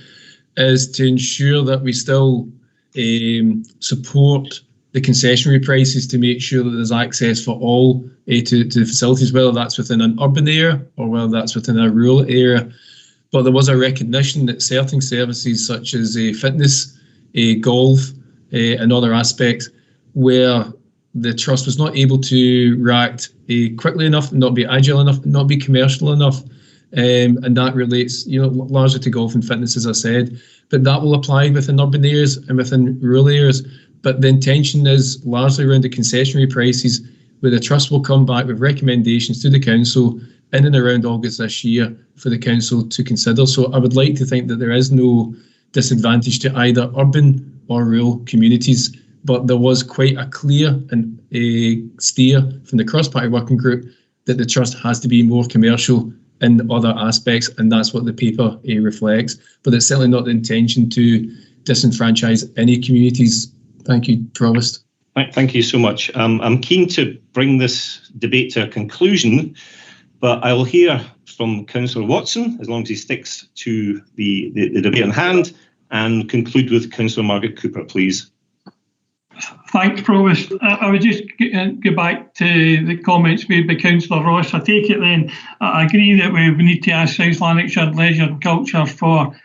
is to ensure that we still support the concessionary prices to make sure that there's access for all to the facilities, whether that's within an urban area or whether that's within a rural area. But there was a recognition that certain services such as fitness, golf and other aspects where the trust was not able to react quickly enough, not be agile enough, not be commercial enough. And that relates, largely to golf and fitness, as I said, but that will apply within urban areas and within rural areas. But the intention is largely around the concessionary prices, where the Trust will come back with recommendations to the Council in and around August this year for the Council to consider. So I would like to think that there is no disadvantage to either urban or rural communities, but there was quite a clear and steer from the cross-party working group that the Trust has to be more commercial in other aspects, and that's what the paper reflects. But it's certainly not the intention to disenfranchise any communities. Thank you, Provost. Thank you so much. I'm keen to bring this debate to a conclusion, but I will hear from Councillor Watson, as long as he sticks to the debate on hand, and conclude with Councillor Margaret Cooper, please. Thanks, Provost. I would just go back to the comments made by Councillor Ross. I take it then, I agree that we need to ask South Lanarkshire Leisure and Culture for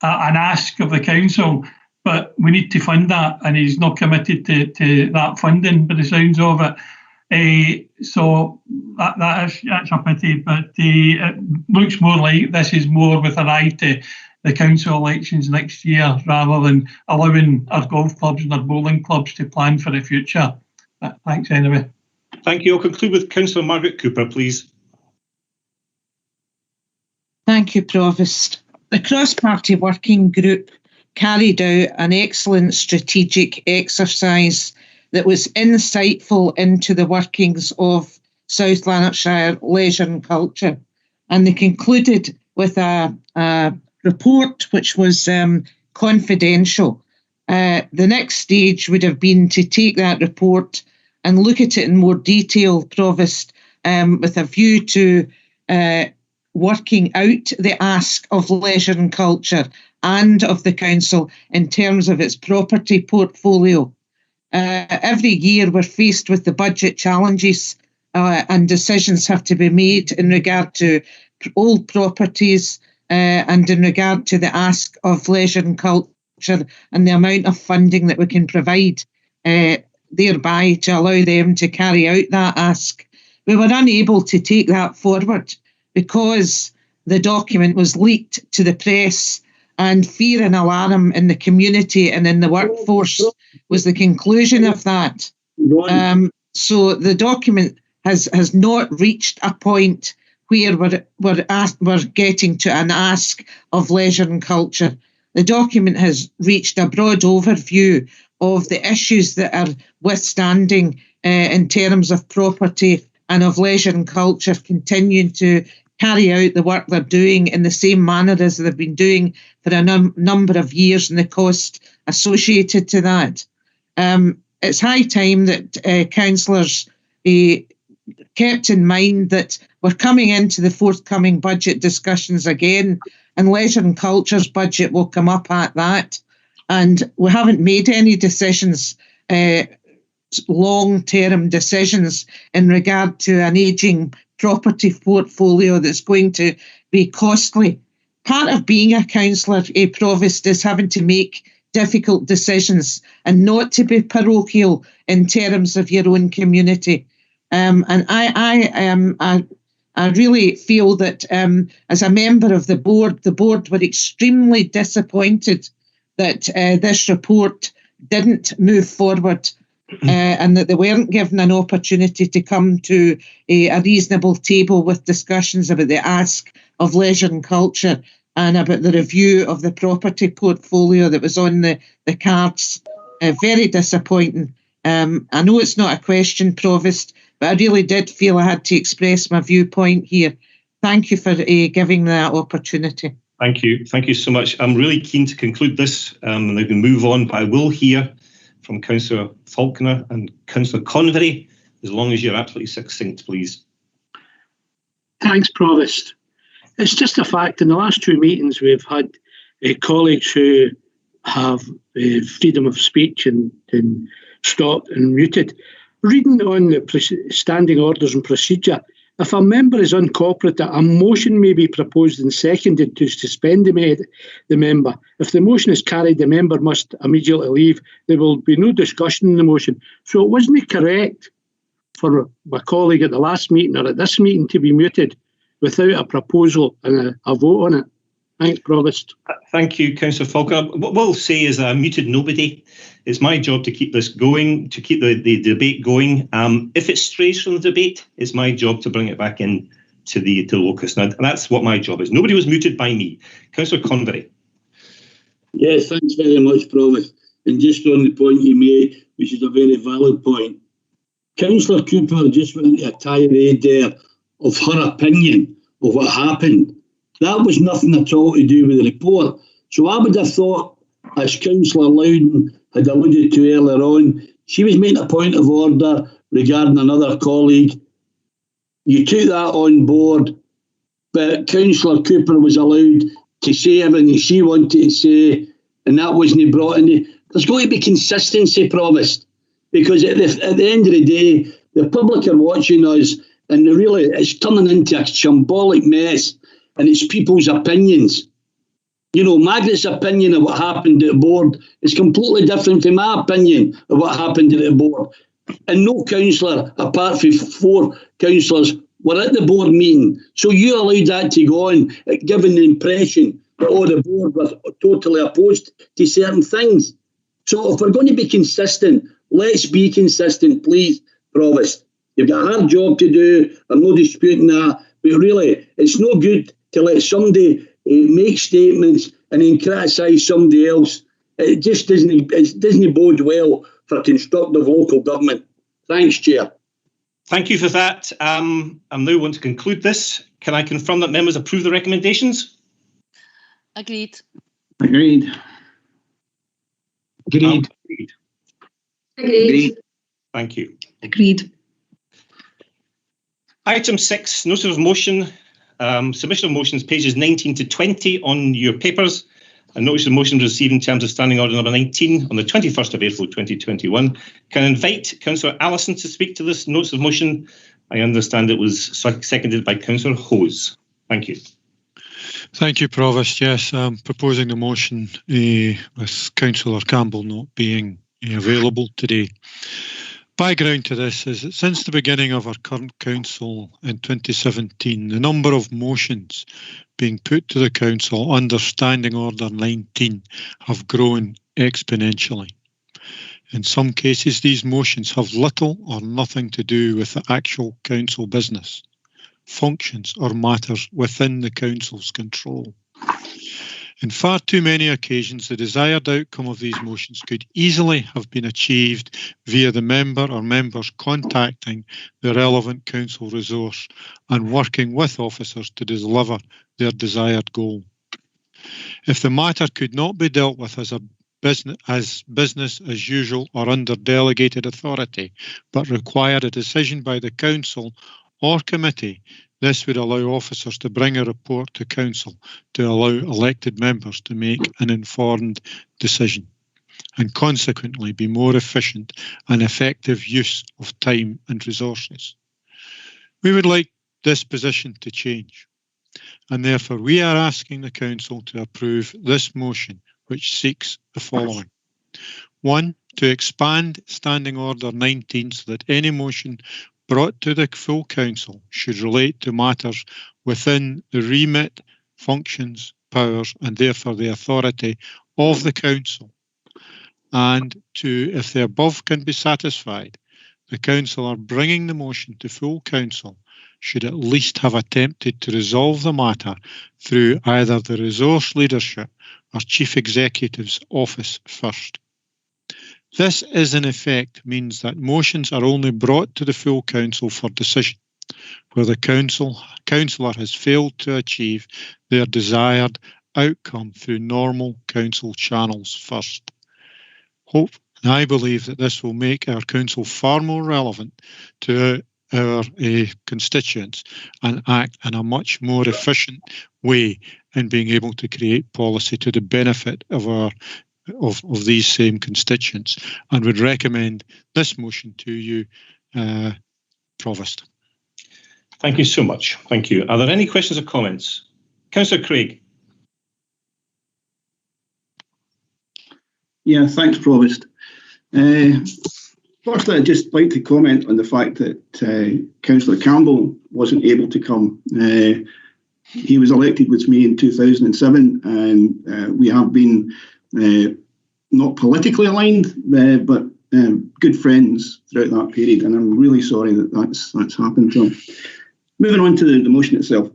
an ask of the Council, but we need to fund that, and he's not committed to that funding by the sounds of it. So that's a pity, but it looks more like this is more with an eye to the council elections next year rather than allowing our golf clubs and our bowling clubs to plan for the future. Thanks anyway. Thank you. I'll conclude with Councillor Margaret Cooper, please. Thank you, Provost. The cross-party working group carried out an excellent strategic exercise that was insightful into the workings of South Lanarkshire Leisure and Culture. And they concluded with a report which was confidential. The next stage would have been to take that report and look at it in more detail, Provost, with a view to working out the ask of Leisure and Culture and of the Council in terms of its property portfolio. Every year we're faced with the budget challenges and decisions have to be made in regard to old properties and in regard to the ask of Leisure and Culture and the amount of funding that we can provide thereby to allow them to carry out that ask. We were unable to take that forward because the document was leaked to the press, and fear and alarm in the community and in the workforce was the conclusion of that. So the document has not reached a point where we're getting to an ask of Leisure and Culture. The document has reached a broad overview of the issues that are withstanding in terms of property and of Leisure and Culture continuing to carry out the work they're doing in the same manner as they've been doing for a number of years and the cost associated to that. It's high time that councillors kept in mind that we're coming into the forthcoming budget discussions again, and Leisure and Culture's budget will come up at that. And we haven't made any decisions, long-term decisions in regard to an ageing property portfolio that's going to be costly. Part of being a councillor, a provost, is having to make difficult decisions and not to be parochial in terms of your own community. And I really feel that as a member of the board were extremely disappointed that this report didn't move forward and that they weren't given an opportunity to come to a reasonable table with discussions about the ask of Leisure and Culture and about the review of the property portfolio that was on the cards. Very disappointing. I know it's not a question, Provost, but I really did feel I had to express my viewpoint here. Thank you for giving me that opportunity. Thank you. Thank you so much. I'm really keen to conclude this and I can move on, but I will hear from Councillor Faulkner and Councillor Convery, as long as you're absolutely succinct, please. Thanks, Provost. It's just a fact, in the last two meetings we've had colleagues who have freedom of speech and stopped and muted. Reading on the standing orders and procedure, if a member is uncooperative, a motion may be proposed and seconded to suspend the member. If the motion is carried, the member must immediately leave. There will be no discussion in the motion. So it wasn't correct for my colleague at the last meeting or at this meeting to be muted without a proposal and a vote on it. Thanks, Provost. Thank you, Councillor Falconer. What we'll say is I muted nobody. It's my job to keep this going, to keep the debate going. If it strays from the debate, it's my job to bring it back in to the locus. Now, that's what my job is. Nobody was muted by me. Councillor Convery. Yes, thanks very much, Provost. And just on the point you made, which is a very valid point, Councillor Cooper just went into a tirade there of her opinion of what happened. That was nothing at all to do with the report. So I would have thought, as Councillor Loudon had alluded to earlier on, she was making a point of order regarding another colleague. You took that on board, but Councillor Cooper was allowed to say everything she wanted to say, and that wasn't brought in. There's got to be consistency, Provost, because at the end of the day, the public are watching us, and really it's turning into a shambolic mess, and it's people's opinions. You know, Margaret's opinion of what happened at the board is completely different from my opinion of what happened at the board. And no councillor, apart from 4 councillors, were at the board meeting. So you allowed that to go on, giving the impression that all the board were totally opposed to certain things. So if we're going to be consistent, let's be consistent, please, Provost. You've got a hard job to do. I'm not disputing that. But really, it's no good to let somebody make statements and then criticise somebody else. It just doesn't bode well for constructive local government. Thanks, Chair. Thank you for that. I now want to conclude this. Can I confirm that members approve the recommendations? Agreed. Agreed. Agreed. Agreed. Thank you. Agreed. Item 6, notice of motion, submission of motions, pages 19 to 20 on your papers. A notice of motion received in terms of Standing Order number 19 on the 21st of April 2021. Can I invite Councillor Allison to speak to this notice of motion? I understand it was seconded by Councillor Hose. Thank you. Thank you, Provost. Yes, I'm proposing the motion with Councillor Campbell not being available today. Background to this is that since the beginning of our current council in 2017, the number of motions being put to the council under Standing Order 19 have grown exponentially. In some cases, these motions have little or nothing to do with the actual council business, functions or matters within the council's control. In far too many occasions, the desired outcome of these motions could easily have been achieved via the member or members contacting the relevant council resource and working with officers to deliver their desired goal. If the matter could not be dealt with as business as usual or under delegated authority, but required a decision by the council or committee, this would allow officers to bring a report to council to allow elected members to make an informed decision and consequently be more efficient and effective use of time and resources. We would like this position to change, and therefore we are asking the council to approve this motion, which seeks the following. 1, to expand Standing Order 19 so that any motion brought to the full council should relate to matters within the remit, functions, powers, and therefore the authority of the council. And 2, if the above can be satisfied, the councillor bringing the motion to full council should at least have attempted to resolve the matter through either the resource leadership or chief executive's office first. This, in effect, means that motions are only brought to the full council for decision, where the councillor has failed to achieve their desired outcome through normal council channels first. I believe that this will make our council far more relevant to our constituents and act in a much more efficient way in being able to create policy to the benefit of these same constituents, and would recommend this motion to you, Provost. Thank you so much. Thank you. Are there any questions or comments? Councillor Craig. Yeah, thanks, Provost. Firstly, I'd just like to comment on the fact that Councillor Campbell wasn't able to come. he was elected with me in 2007, and we have been not politically aligned, but good friends throughout that period, and I'm really sorry that that's happened. So, moving on to the motion itself.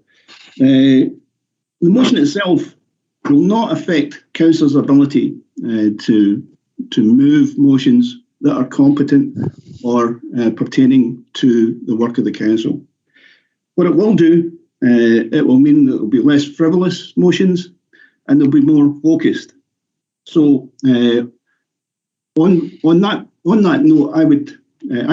The motion itself will not affect councillors' ability to move motions that are competent or pertaining to the work of the council. What it will do, it will mean that there will be less frivolous motions and they'll be more focused. So on that note, I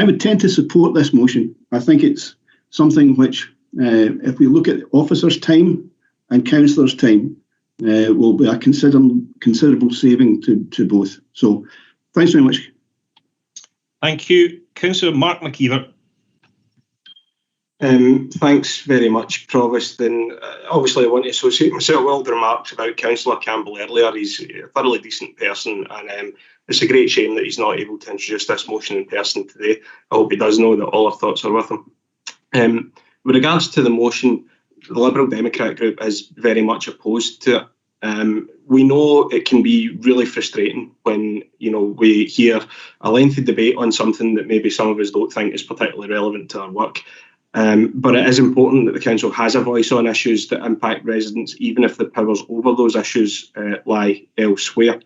would tend to support this motion. I think it's something which, if we look at officers' time and councillors' time, will be a considerable saving to both. So thanks very much. Thank you. Councillor Mark McKeever. Thanks very much, Provost. And obviously I want to associate myself with all the remarks about Councillor Campbell earlier. He's a thoroughly decent person, and it's a great shame that he's not able to introduce this motion in person today. I hope he does know that all our thoughts are with him. With regards to the motion, the Liberal Democrat group is very much opposed to it. We know it can be really frustrating when we hear a lengthy debate on something that maybe some of us don't think is particularly relevant to our work. But it is important that the council has a voice on issues that impact residents, even if the powers over those issues lie elsewhere.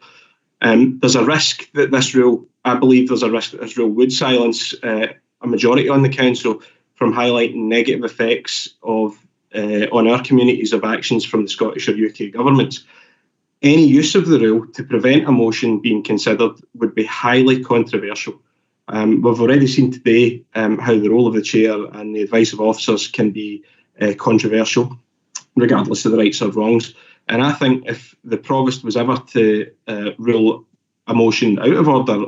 There's a risk that this rule, I believe there's a risk that this rule would silence a majority on the council from highlighting negative effects of on our communities of actions from the Scottish or UK governments. Any use of the rule to prevent a motion being considered would be highly controversial. We've already seen today how the role of the chair and the advice of officers can be controversial, regardless of the rights or wrongs. And I think if the Provost was ever to rule a motion out of order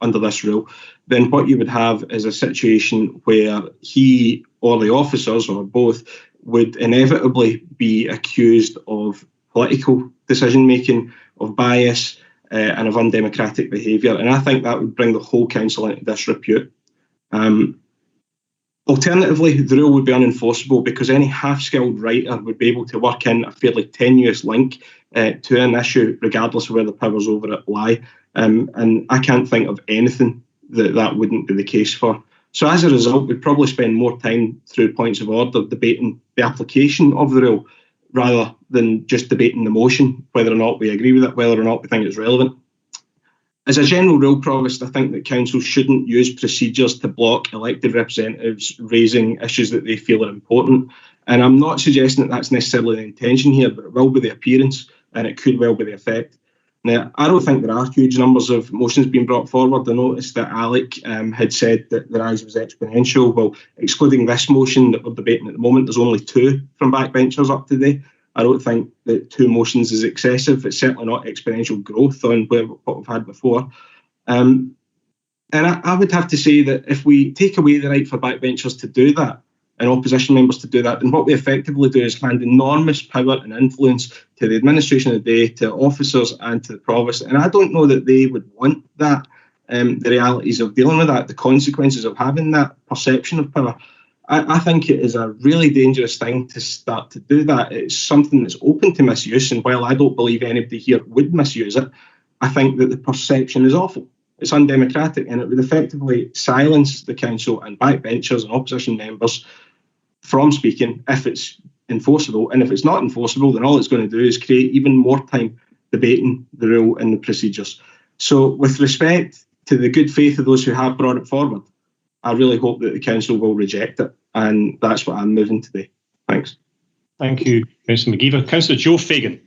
under this rule, then what you would have is a situation where he or the officers, or both, would inevitably be accused of political decision-making, of bias, and of undemocratic behaviour. And I think that would bring the whole council into disrepute. Alternatively, the rule would be unenforceable because any half-skilled writer would be able to work in a fairly tenuous link to an issue, regardless of where the powers over it lie. And I can't think of anything that wouldn't be the case for. So as a result, we'd probably spend more time through points of order debating the application of the rule rather than just debating the motion, whether or not we agree with it, whether or not we think it's relevant. As a general rule, Provost, I think that council shouldn't use procedures to block elected representatives raising issues that they feel are important. And I'm not suggesting that that's necessarily the intention here, but it will be the appearance and it could well be the effect. Now, I don't think there are huge numbers of motions being brought forward. I noticed that Alec had said that the rise was exponential. Well, excluding this motion that we're debating at the moment, there's only 2 from backbenchers up today. I don't think that 2 motions is excessive. It's certainly not exponential growth on what we've had before. And I would have to say that if we take away the right for backbenchers to do that, and opposition members to do that, then what we effectively do is hand enormous power and influence to the administration of the day, to officers and to the Provost. And I don't know that they would want that, the realities of dealing with that, the consequences of having that perception of power. I think it is a really dangerous thing to start to do that. It's something that's open to misuse, and while I don't believe anybody here would misuse it, I think that the perception is awful. It's undemocratic, and it would effectively silence the council and backbenchers and opposition members from speaking if it's enforceable. And if it's not enforceable, then all it's going to do is create even more time debating the rule and the procedures. So with respect to the good faith of those who have brought it forward, I really hope that the council will reject it, and that's what I'm moving today. Thanks. Thank you, Councillor McGeever. Councillor Joe Fagan.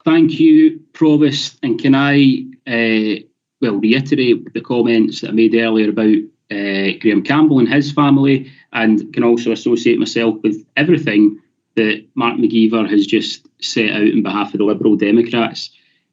Thank you, Provost. And can I reiterate the comments that I made earlier about Graham Campbell and his family, and can also associate myself with everything that Mark McGeever has just set out on behalf of the Liberal Democrats.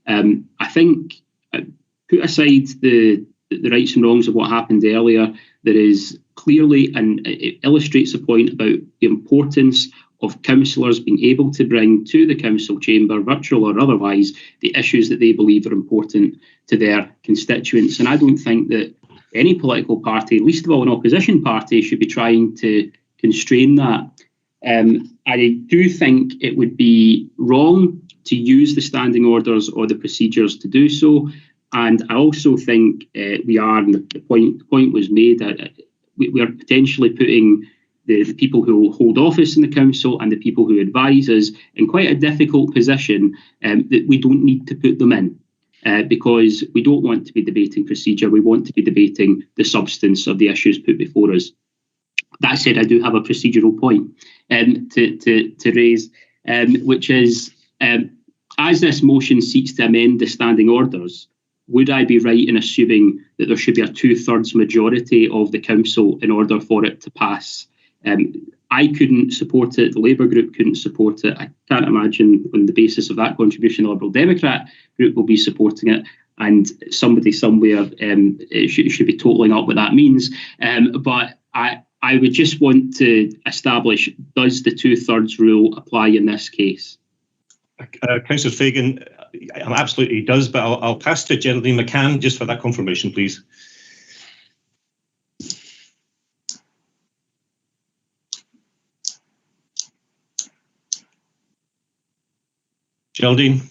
I think, put aside the rights and wrongs of what happened earlier, there is clearly, and it illustrates the point about the importance of councillors being able to bring to the council chamber, virtual or otherwise, the issues that they believe are important to their constituents. And I don't think that any political party, least of all an opposition party, should be trying to constrain that. I do think it would be wrong to use the standing orders or the procedures to do so. And I also think we are, and the point was made, that we are potentially putting the people who hold office in the council and the people who advise us in quite a difficult position that we don't need to put them in. Because we don't want to be debating procedure, we want to be debating the substance of the issues put before us. That said, I do have a procedural point to raise, which is, as this motion seeks to amend the standing orders, would I be right in assuming that there should be a 2/3 majority of the council in order for it to pass? I couldn't support it, the Labour group couldn't support it. I can't imagine on the basis of that contribution the Liberal Democrat group will be supporting it, and somebody somewhere should be totaling up what that means. But I would just want to establish, does the 2/3 rule apply in this case? Councillor Fagan, absolutely does, but I'll pass to Geraldine McCann just for that confirmation, please. Geraldine.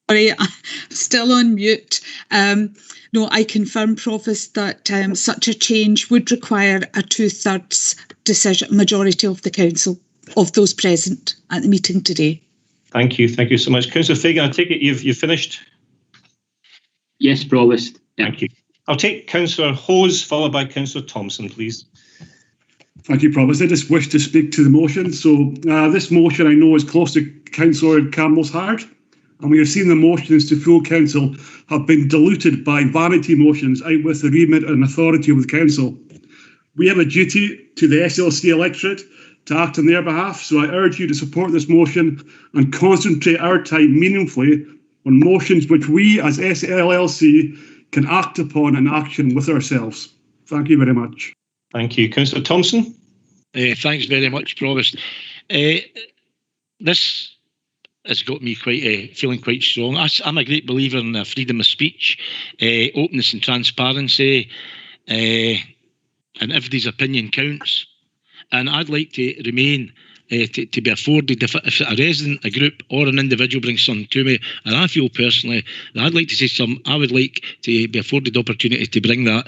Sorry, I'm still on mute. No, I confirm, Provost, that such a change would require a 2/3 decision majority of the council, of those present at the meeting today. Thank you so much. Councillor Fagan, I take it you've finished? Yes, Provost. Yeah. Thank you. I'll take Councillor Hose, followed by Councillor Thompson, please. Thank you, Provost. I just wish to speak to the motion. So this motion I know is close to Councillor Campbell's heart, and we have seen the motions to full council have been diluted by vanity motions out with the remit and authority of the council. We have a duty to the SLC electorate to act on their behalf, so I urge you to support this motion and concentrate our time meaningfully on motions which we as SLLC can act upon in action with ourselves. Thank you very much. Thank you. Councillor Thompson. Thanks very much, Provost. This has got me feeling quite strong. I'm a great believer in freedom of speech, openness and transparency, and everybody's opinion counts. And I'd like to remain to be afforded, if a resident, a group or an individual brings something to me, and I feel personally that I'd like to say something, I would like to be afforded the opportunity to bring that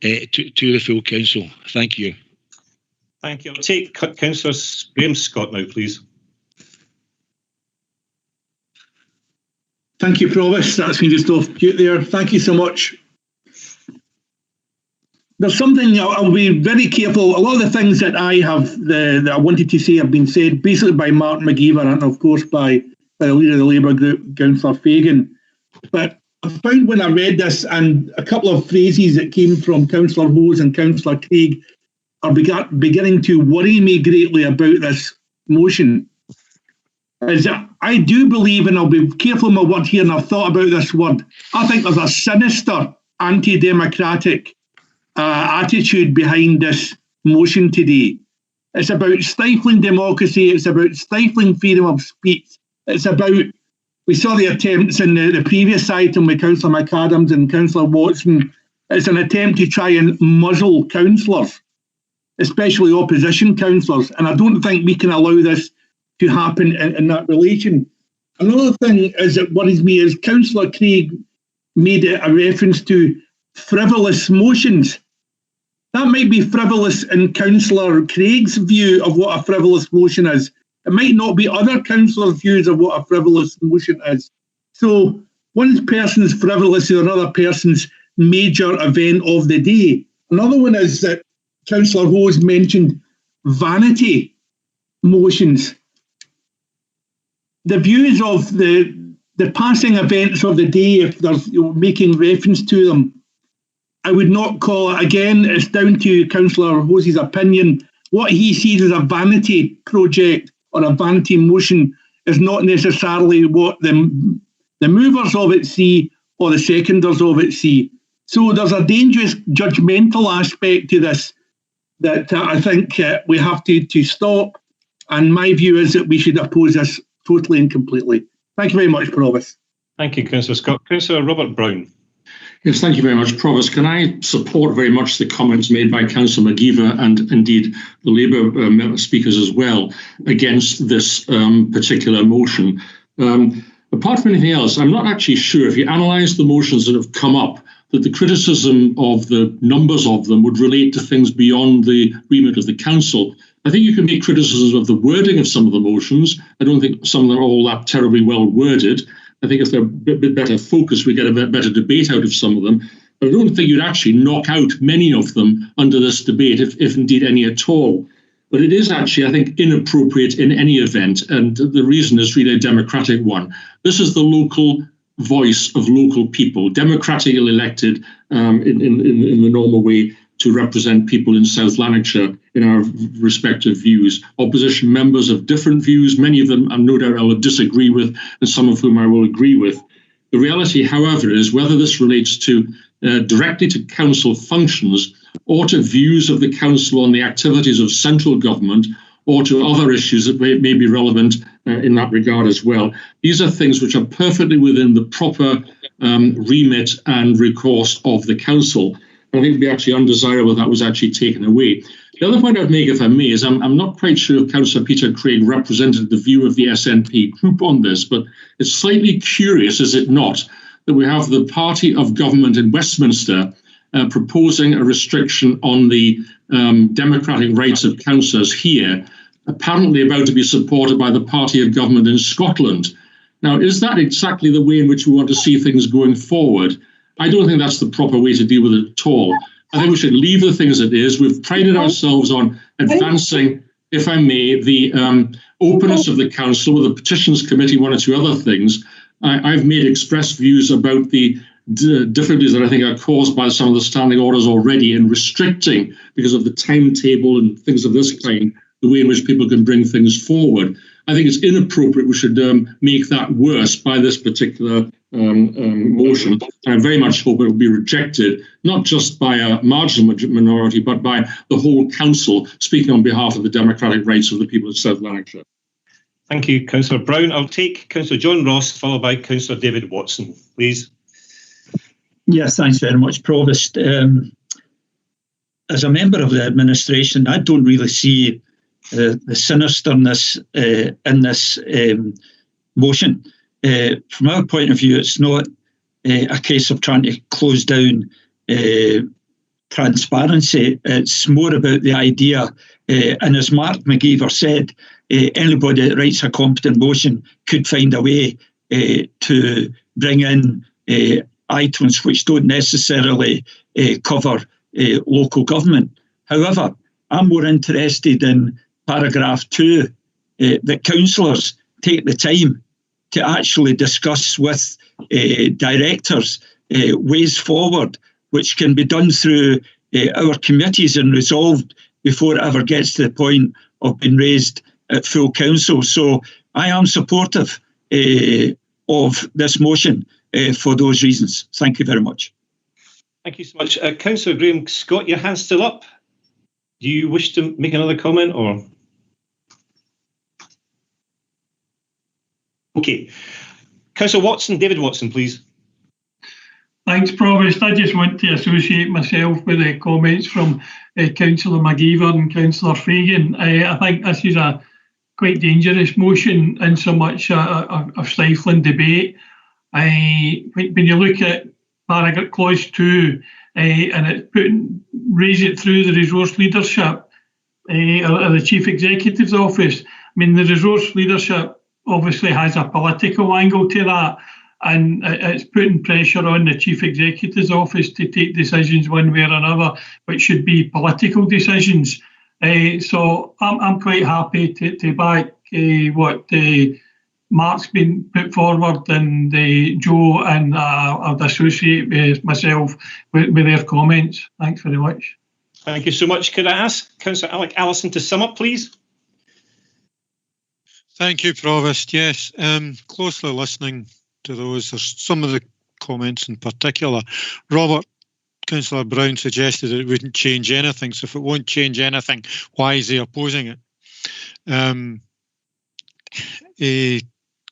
to the full council. Thank you. Thank you. I'll take Councillor Graham Scott now, please. Thank you, Provost. That's me just off mute there. Thank you so much. There's something I'll be very careful. A lot of the things that I wanted to say have been said basically by Martin McGeever and of course by the leader of the Labour group, Councillor Fagan. But I found when I read this, and a couple of phrases that came from Councillor Hose and Councillor Craig are beginning to worry me greatly about this motion. Is that I do believe, and I'll be careful in my word here, and I've thought about this word, I think there's a sinister anti-democratic attitude behind this motion today. It's about stifling democracy, it's about stifling freedom of speech, it's about, we saw the attempts in the previous item with Councillor McAdams and Councillor Watson, it's an attempt to try and muzzle councillors, especially opposition councillors, and I don't think we can allow this to happen in that relation. Another thing is that worries me is Councillor Craig made a reference to frivolous motions. That might be frivolous in Councillor Craig's view of what a frivolous motion is. It might not be other councillors' views of what a frivolous motion is. So one person's frivolous is another person's major event of the day. Another one is that Councillor Hose mentioned vanity motions. The views of the passing events of the day, if there's making reference to them, I would not call it, again, it's down to Councillor Hose's opinion. What he sees as a vanity project or a vanity motion is not necessarily what the movers of it see or the seconders of it see. So there's a dangerous judgmental aspect to this that I think we have to stop. And my view is that we should oppose this totally and completely. Thank you very much, Provost. Thank you, Councillor Scott. Councillor Robert Brown. Yes, thank you very much, Provost. Can I support very much the comments made by Councillor McGeever and indeed the Labour speakers as well against this particular motion. Apart from anything else, I'm not actually sure if you analyse the motions that have come up that the criticism of the numbers of them would relate to things beyond the remit of the council. I think you can make criticism of the wording of some of the motions. I don't think some of them are all that terribly well worded. I think if they're a bit better focused, we get a bit better debate out of some of them. But I don't think you'd actually knock out many of them under this debate, if indeed any at all. But it is actually, I think, inappropriate in any event. And the reason is really a democratic one. This is the local voice of local people, democratically elected in the normal way to represent people in South Lanarkshire in our respective views. Opposition members have different views. Many of them, no doubt, I will disagree with, and some of whom I will agree with. The reality, however, is whether this relates to directly to council functions or to views of the council on the activities of central government or to other issues that may be relevant in that regard as well. These are things which are perfectly within the proper remit and recourse of the council. I think it would be actually undesirable that was actually taken away. The other point I'd make, if I may, is I'm not quite sure if Councillor Peter Craig represented the view of the SNP group on this, but it's slightly curious, is it not, that we have the party of government in Westminster proposing a restriction on the democratic rights of councillors here, apparently about to be supported by the party of government in Scotland. Now, is that exactly the way in which we want to see things going forward? I don't think that's the proper way to deal with it at all. I think we should leave the things as it is. We've prided ourselves on advancing, if I may, the openness of the council with the petitions committee, one or two other things. I've made express views about the difficulties that I think are caused by some of the standing orders already in restricting, because of the timetable and things of this kind, the way in which people can bring things forward. I think it's inappropriate we should make that worse by this particular motion. And I very much hope it will be rejected, not just by a marginal minority, but by the whole council, speaking on behalf of the democratic rights of the people of South Lanarkshire. Thank you, Councillor Brown. I'll take Councillor John Ross, followed by Councillor David Watson, please. Yes, thanks very much, Provost. As a member of the administration, I don't really see the sinisterness in this motion. From our point of view, it's not a case of trying to close down transparency. It's more about the idea, and as Mark McGeever said, anybody that writes a competent motion could find a way to bring in items which don't necessarily cover local government. However, I'm more interested in paragraph 2, that councillors take the time to actually discuss with directors ways forward, which can be done through our committees and resolved before it ever gets to the point of being raised at full council. So I am supportive of this motion for those reasons. Thank you very much. Thank you so much. Councillor Graham Scott, your hand's still up. Do you wish to make another comment or? Okay. Councillor Watson, David Watson, please. Thanks, Provost. I just want to associate myself with the comments from Councillor McGeever and Councillor Fagan. I think this is a quite dangerous motion in so much a stifling debate. When you look at paragraph clause 2 and it's raise it through the resource leadership or the Chief Executive's office. I mean, the resource leadership obviously has a political angle to that, and it's putting pressure on the Chief Executive's office to take decisions one way or another, which should be political decisions. So I'm quite happy to back what Mark's been put forward, and Joe, and I'd associate myself with their comments. Thanks very much. Thank you so much. Could I ask Councillor Alec Allison to sum up, please? Thank you, Provost. Yes, closely listening to those. There's some of the comments in particular. Councillor Brown suggested it wouldn't change anything. So if it won't change anything, why is he opposing it?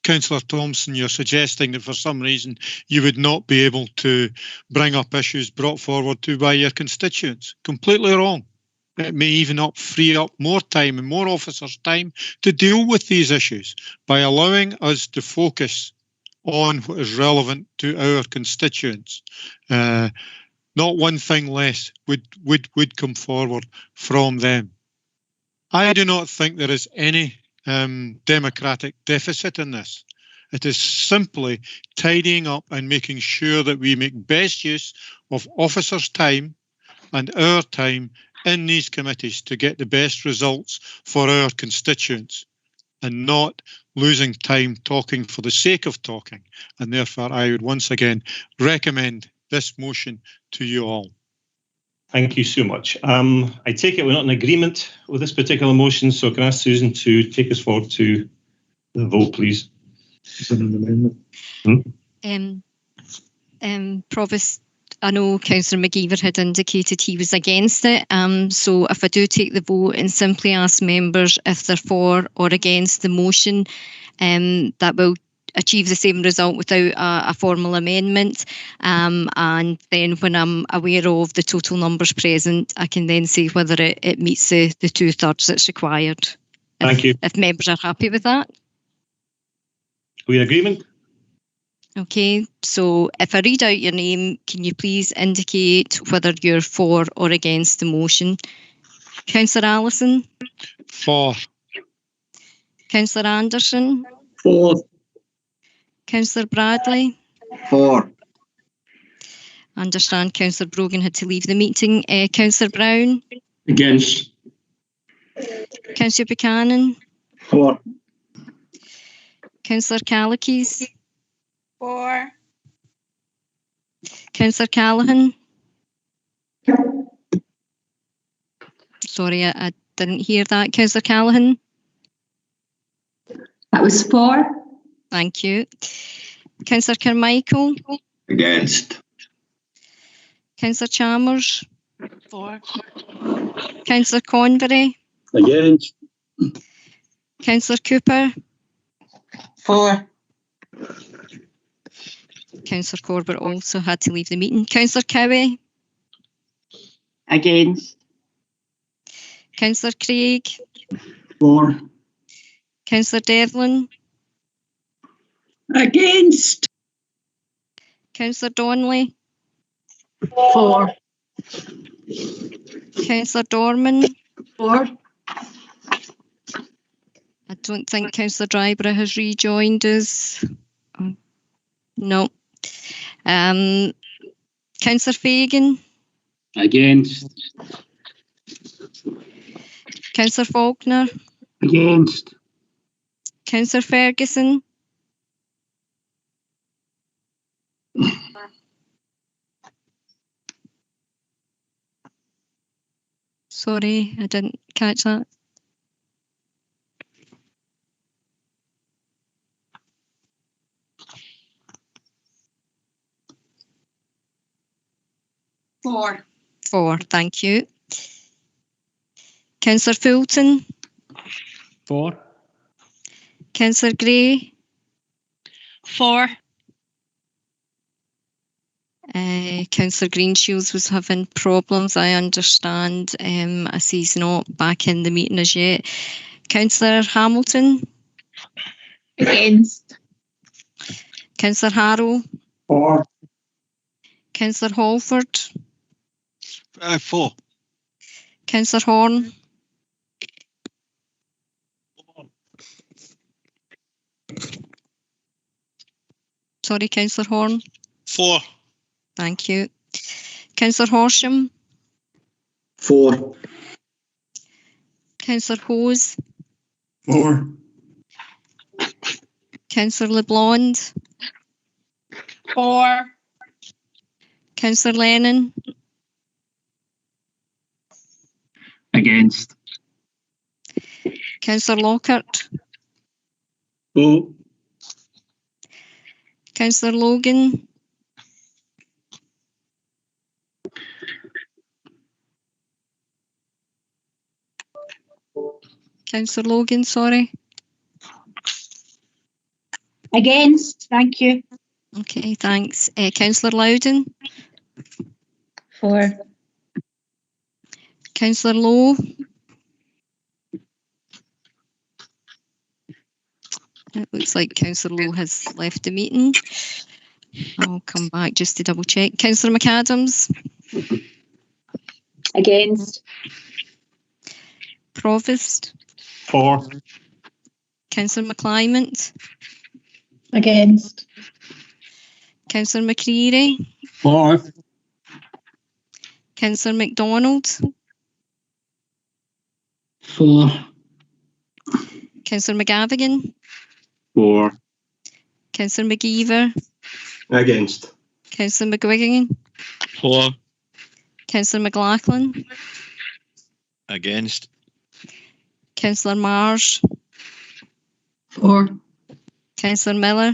Councillor Thompson, you're suggesting that for some reason you would not be able to bring up issues brought forward to by your constituents. Completely wrong. It may even free up more time and more officers' time to deal with these issues by allowing us to focus on what is relevant to our constituents. Not one thing less would come forward from them. I do not think there is any democratic deficit in this. It is simply tidying up and making sure that we make best use of officers' time and our time in these committees to get the best results for our constituents, and not losing time talking for the sake of talking. And therefore, I would once again recommend this motion to you all. Thank you so much. I take it we're not in agreement with this particular motion, so can I ask Susan to take us forward to the vote, please? Is it an amendment? Provost, I know Councillor McGeever had indicated he was against it, so if I do take the vote and simply ask members if they're for or against the motion, that will achieve the same result without a formal amendment, and then when I'm aware of the total numbers present, I can then see whether it meets the 2/3 that's required. Thank you. If members are happy with that. Are we in agreement? Okay, so if I read out your name, can you please indicate whether you're for or against the motion? Councillor Allison? For. Councillor Anderson? For. Councillor Bradley? For. I understand Councillor Brogan had to leave the meeting. Councillor Brown? Against. Councillor Buchanan? For. Councillor Callakis? For. Councillor Callaghan? Sorry, I didn't hear that. Councillor Callaghan? That was for. Thank you. Councillor Carmichael? Against. Councillor Chalmers? For. Councillor Convery? Against. Councillor Cooper? For. Councillor Corbett also had to leave the meeting. Councillor Cowie? Against. Councillor Craig? For. Councillor Devlin? Against. Councillor Donnelly? For. Councillor Dorman? For. I don't think Councillor Dryborough has rejoined us. No. Councillor Fagan? Against. Councillor Faulkner? Against. Councillor Ferguson? Sorry, I didn't catch that. For. For, thank you. Councillor Fulton? For. Councillor Gray? For. Councillor Greenshields was having problems, I understand, as he's not back in the meeting as yet. Councillor Hamilton? Against. Councillor Harrow? For. Councillor Halford? For. Councillor Horn? Sorry, Councillor Horn? For. Thank you. Councillor Horsham? For. Councillor Hose? For. Councillor LeBlond? For. Councillor Lennon? Against. Councillor Lockhart? For. Councillor Logan? Councillor Logan, sorry. Against, thank you. Okay, thanks. Councillor Loudon? For. Councillor Lowe? It looks like Councillor Lowe has left the meeting. I'll come back just to double check. Councillor McAdams? Against. Provost? For. Councillor McClymont? Against. Councillor McCreary? For. Councillor MacDonald? For. Councillor McGavigan? For. Councillor McGeever? Against. Councillor McGuigan? For. Councillor McLaughlin? Against. Councillor Marsh? For. Councillor Miller?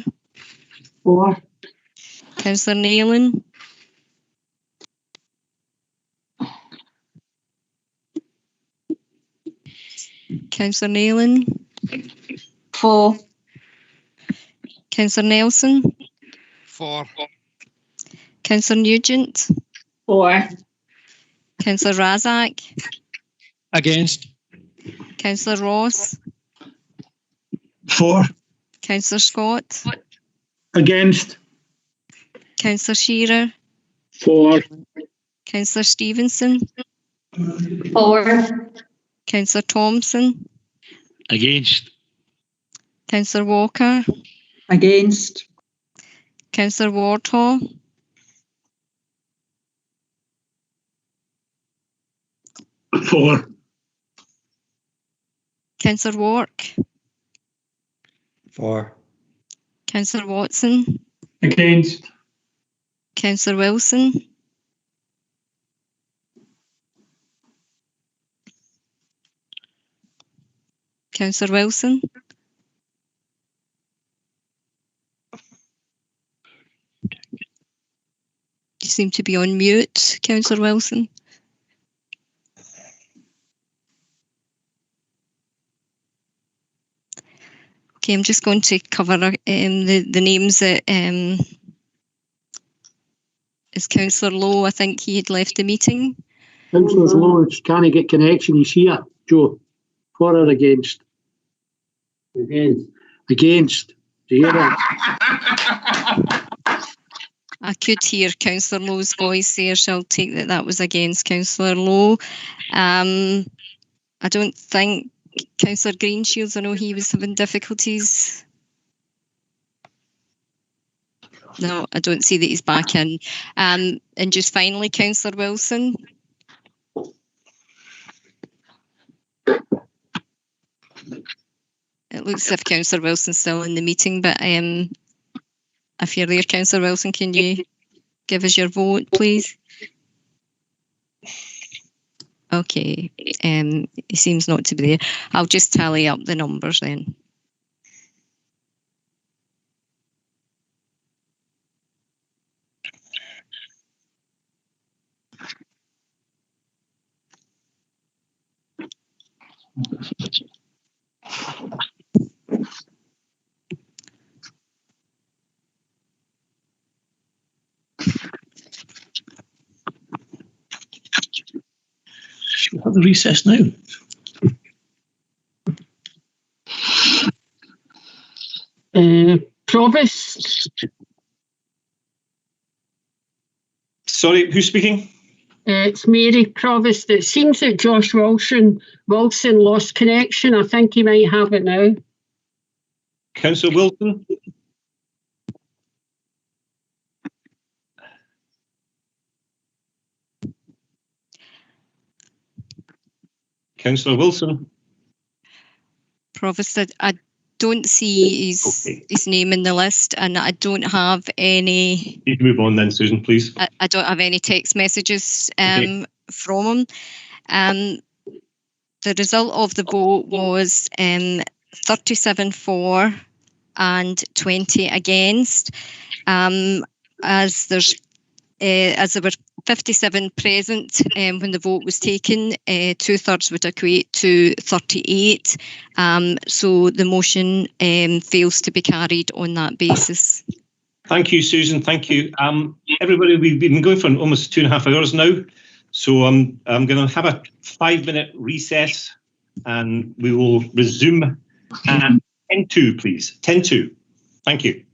For. Councillor Nealon? Councillor Nealon? For. Councillor Nelson? For. Councillor Nugent? For. Councillor Razak? Against. Councillor Ross? For. Councillor Scott? Against. Councillor Shearer? For. Councillor Stevenson? For. Councillor Thompson? Against. Councillor Walker? Against. Councillor Wardhaw? For. Councillor Wark? For. Councillor Watson? Against. Councillor Wilson? Councillor Wilson? You seem to be on mute, Councillor Wilson. Okay, I'm just going to cover the names that is Councillor Lowe. I think he had left the meeting. Councillor Lowe can't get connection. He's here, Joe. For or against? Against. Against. Do you hear that? I could hear Councillor Lowe's voice there, so I'll take that was against Councillor Lowe. I don't think Councillor Greenshields, I know he was having difficulties. No, I don't see that he's back in. And just finally, Councillor Wilson. It looks as if Councillor Wilson's still in the meeting, but if you're there, Councillor Wilson, can you give us your vote, please? Okay, he seems not to be there. I'll just tally up the numbers then. Should we have the recess now? Provost. Sorry, who's speaking? It's Mary Provost. It seems that Josh Wilson lost connection. I think he might have it now. Councillor Wilson? Councillor Wilson? Provost, I don't see his name in the list, and I don't have any... You can move on then, Susan, please. I don't have any text messages from him. The result of the vote was 37 for and 20 against. As there were 57 present when the vote was taken. 2/3 would equate to 38. So the motion fails to be carried on that basis. Thank you, Susan. Thank you. Everybody, we've been going for almost 2.5 hours now. So I'm going to have a 5-minute recess and we will resume at 10:02, please. 10:02. Thank you.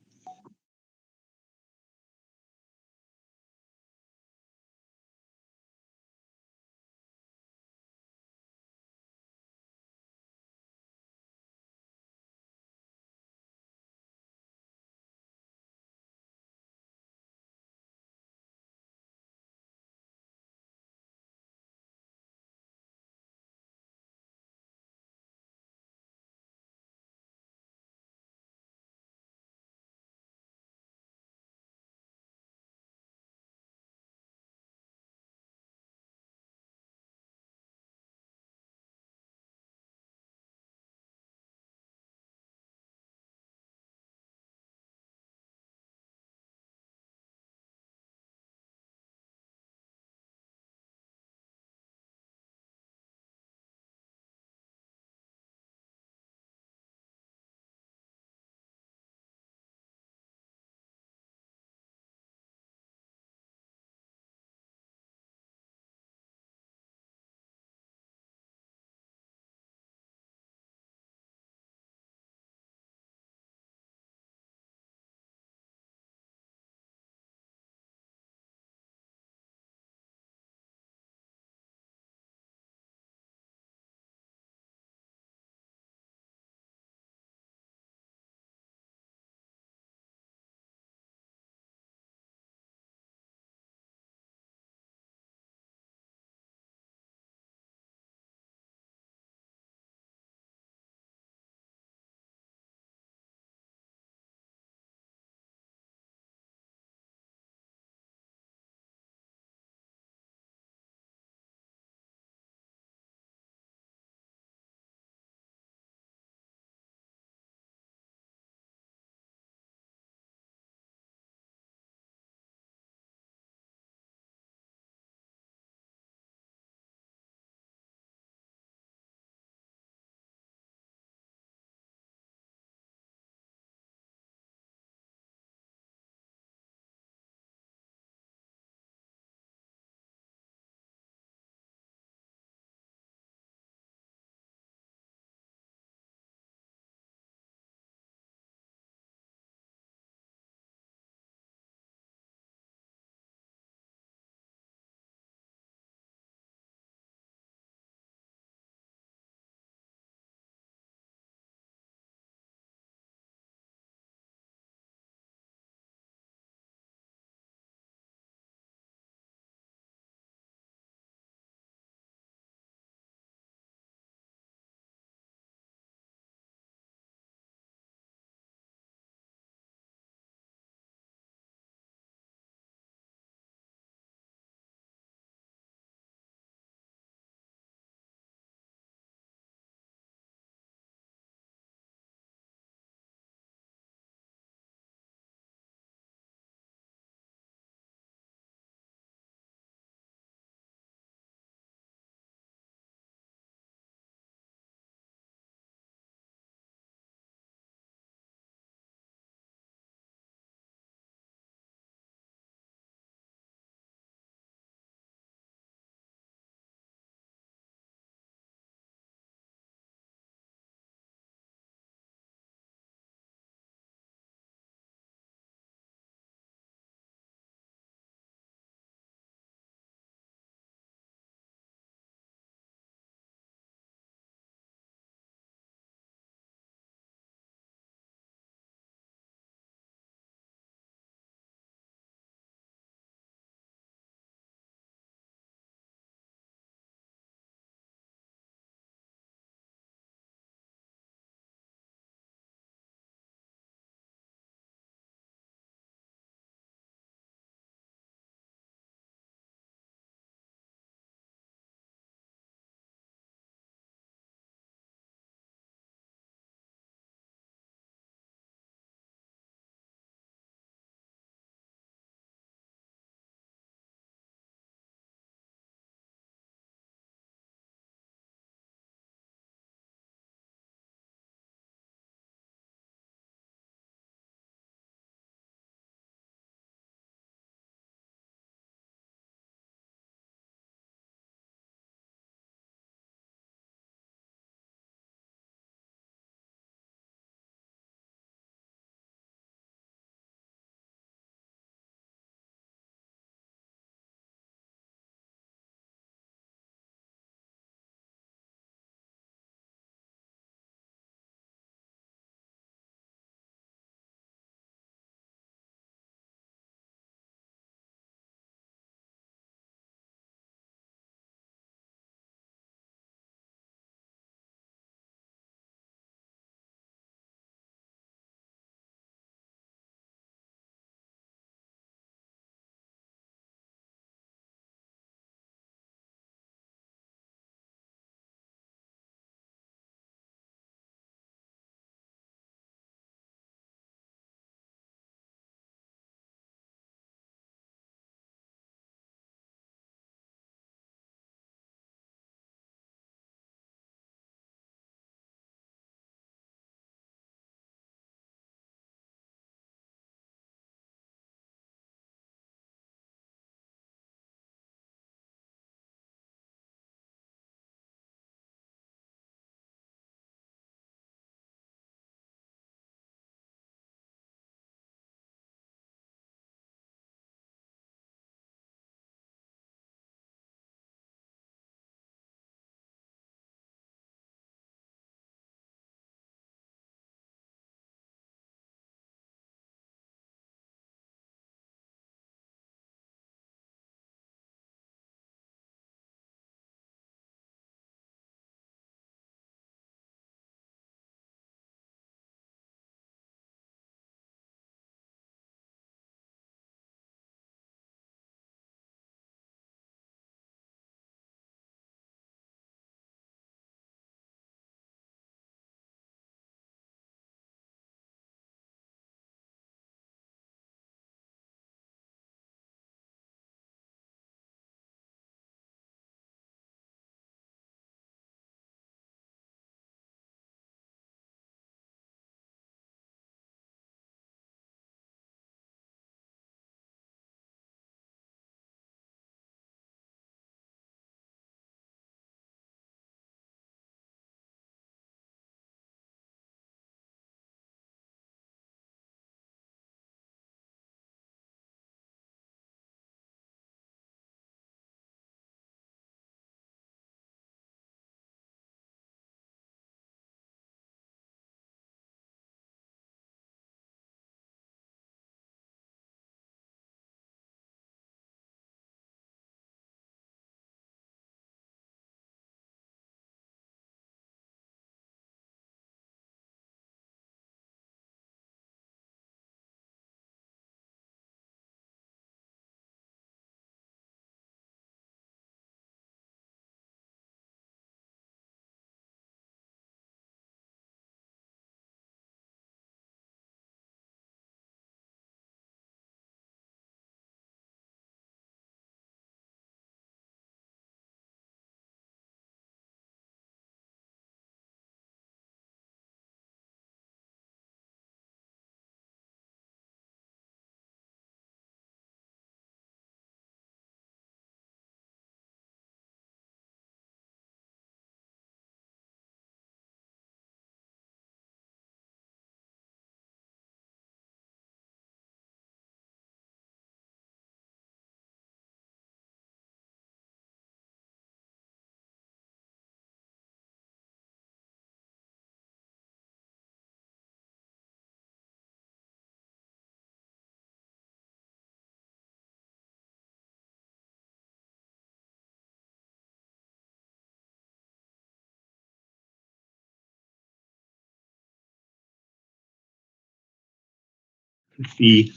the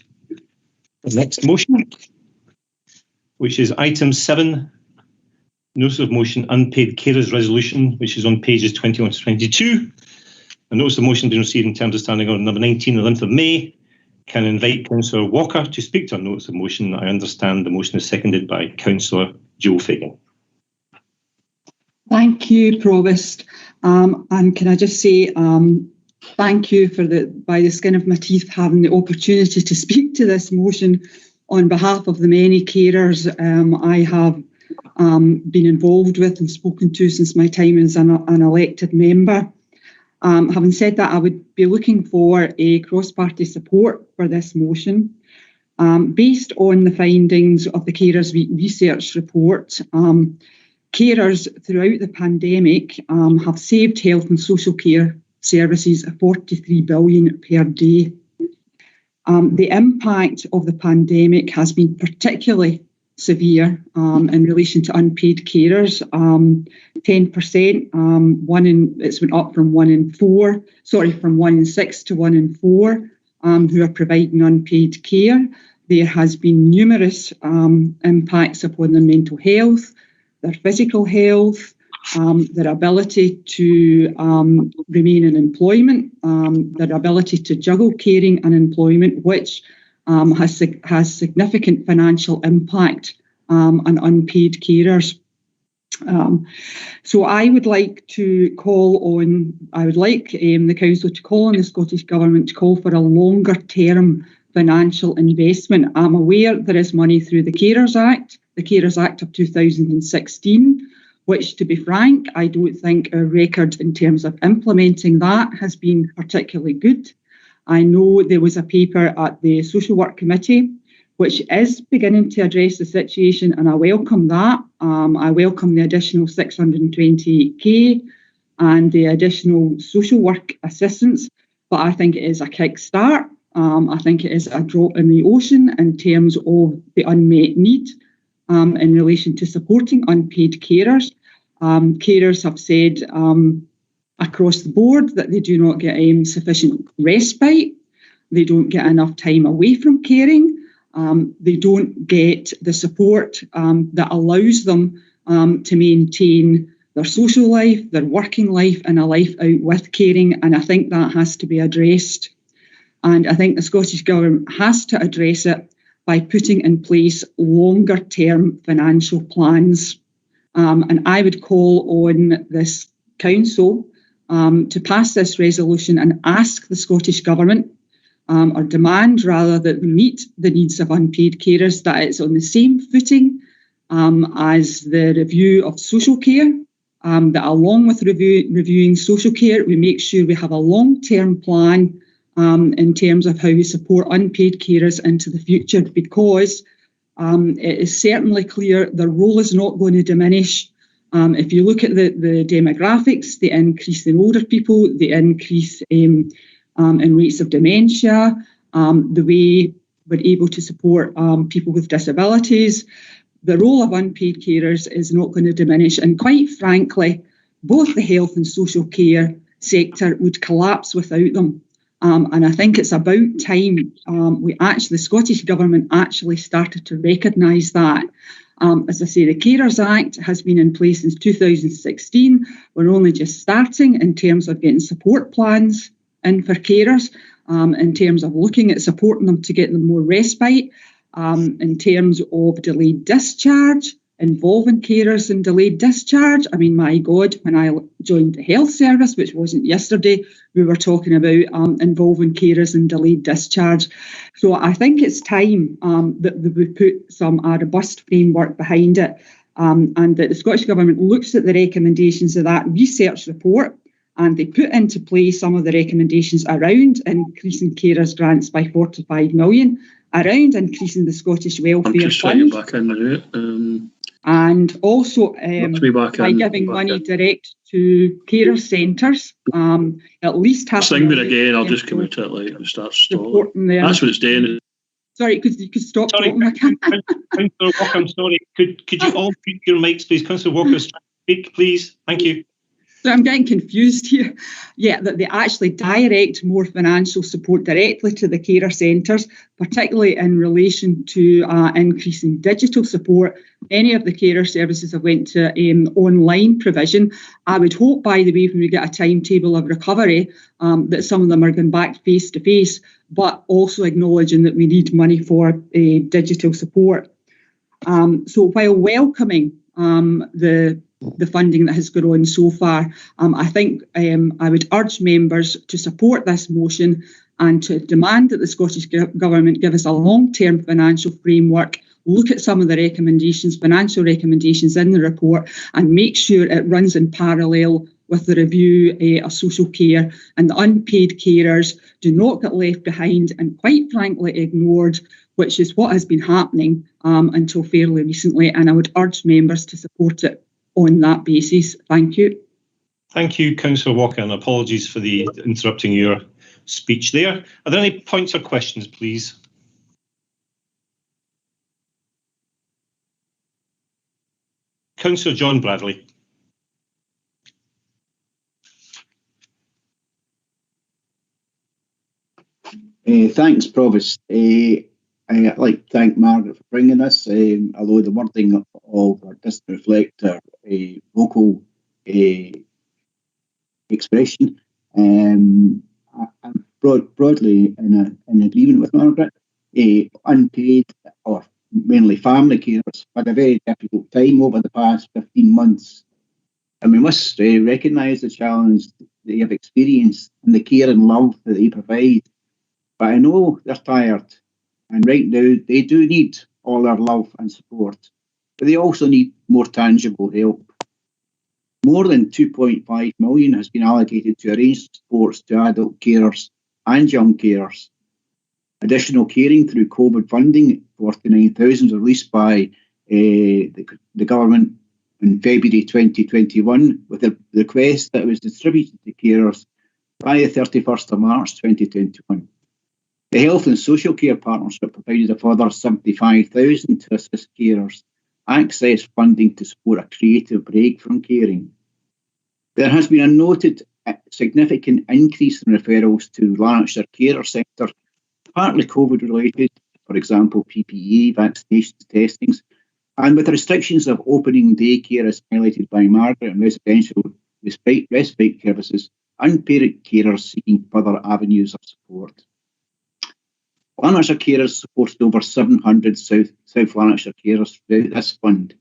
next motion, which is item 7, notice of motion unpaid carers resolution, which is on pages 21 to 22. A notice of motion being received in terms of standing order number 19 on the 11th of May. Can I invite Councillor Walker to speak to a notice of motion? I understand the motion is seconded by Councillor Joe Fagan. Thank you, Provost. And can I just say thank you for by the skin of my teeth, having the opportunity to speak to this motion on behalf of the many carers I have been involved with and spoken to since my time as an elected member. Having said that, I would be looking for a cross-party support for this motion. Based on the findings of the Carers Week research report, carers throughout the pandemic have saved health and social care services of 43 billion per day. The impact of the pandemic has been particularly severe in relation to unpaid carers. 10%, it's went up from 1 in 6 to 1 in 4 who are providing unpaid care. There has been numerous impacts upon their mental health, their physical health, their ability to remain in employment, their ability to juggle caring and employment, which has significant financial impact on unpaid carers. So I would like to call on, the Council to call on the Scottish Government to call for a longer term financial investment. I'm aware there is money through the Carers Act of 2016, which, to be frank, I don't think our record in terms of implementing that has been particularly good. I know there was a paper at the Social Work Committee which is beginning to address the situation, and I welcome that. I welcome the additional 628k and the additional social work assistance, but I think it is a kickstart. I think it is a drop in the ocean in terms of the unmet need in relation to supporting unpaid carers. Carers have said across the board that they do not get sufficient respite. They don't get enough time away from caring. They don't get the support that allows them to maintain their social life, their working life, and a life out with caring. And I think that has to be addressed. And I think the Scottish Government has to address it by putting in place longer term financial plans. And I would call on this Council to pass this resolution and ask the Scottish Government, or demand rather, that we meet the needs of unpaid carers, that it's on the same footing as the review of social care, that along with reviewing social care, we make sure we have a long-term plan in terms of how we support unpaid carers into the future, because it is certainly clear their role is not going to diminish. If you look at the demographics, the increase in older people, the increase in rates of dementia, the way we're able to support people with disabilities, the role of unpaid carers is not going to diminish. And quite frankly, both the health and social care sector would collapse without them. And I think it's about time the Scottish Government actually started to recognise that. As I say, the Carers Act has been in place since 2016. We're only just starting in terms of getting support plans in for carers, in terms of looking at supporting them to get them more respite, in terms of delayed discharge, involving carers in delayed discharge. I mean, my God, when I joined the health service, which wasn't yesterday, we were talking about involving carers in delayed discharge. So I think it's time that we put a robust framework behind it, and that the Scottish Government looks at the recommendations of that research report, and they put into place some of the recommendations around increasing carers grants by 45 million, around increasing the Scottish Welfare Fund, and also by giving money direct to carer centres, at least half. Sing it again, I'll just commit it like and start stalling. That's what it's doing. Sorry, you could stop talking. Councillor Walker, I'm sorry. Could you all mute your mics, please? Councillor Walker, speak, please. Thank you. So I'm getting confused here. Yeah, that they actually direct more financial support directly to the carer centres, particularly in relation to increasing digital support. Many of the carer services have went to online provision. I would hope, by the way, when we get a timetable of recovery, that some of them are going back face to face, but also acknowledging that we need money for digital support. So while welcoming the funding that has gone on so far, I think I would urge members to support this motion and to demand that the Scottish Government give us a long-term financial framework, look at some of the recommendations, financial recommendations in the report, and make sure it runs in parallel with the review of social care, and the unpaid carers do not get left behind and, quite frankly, ignored, which is what has been happening until fairly recently. And I would urge members to support it on that basis. Thank you. Thank you, Councillor Walker, and apologies for the interrupting your speech there. Are there any points or questions, please? Councillor John Bradley. Thanks, Provost. I'd like to thank Margaret for bringing this, although the wording of it doesn't reflect her vocal expression. I'm broadly in agreement with Margaret. Unpaid, or mainly family carers, had a very difficult time over the past 15 months. And we must recognise the challenge they have experienced and the care and love that they provide. But I know they're tired, and right now they do need all our love and support, but they also need more tangible help. More than 2.5 million has been allocated to arrange supports to adult carers and young carers. Additional caring through COVID funding, 49,000 released by the government in February 2021, with a request that was distributed to carers by the 31st of March 2021. The Health and Social Care Partnership provided a further 75,000 to assist carers access funding to support a creative break from caring. There has been a noted significant increase in referrals to Lanarkshire Carer Centre, partly COVID related, for example PPE, vaccinations, testings, and with restrictions of opening daycare as highlighted by Margaret and residential respite services, unpaid carers seeking further avenues of support. Lanarkshire Carers supported over 700 South Lanarkshire carers throughout this fund.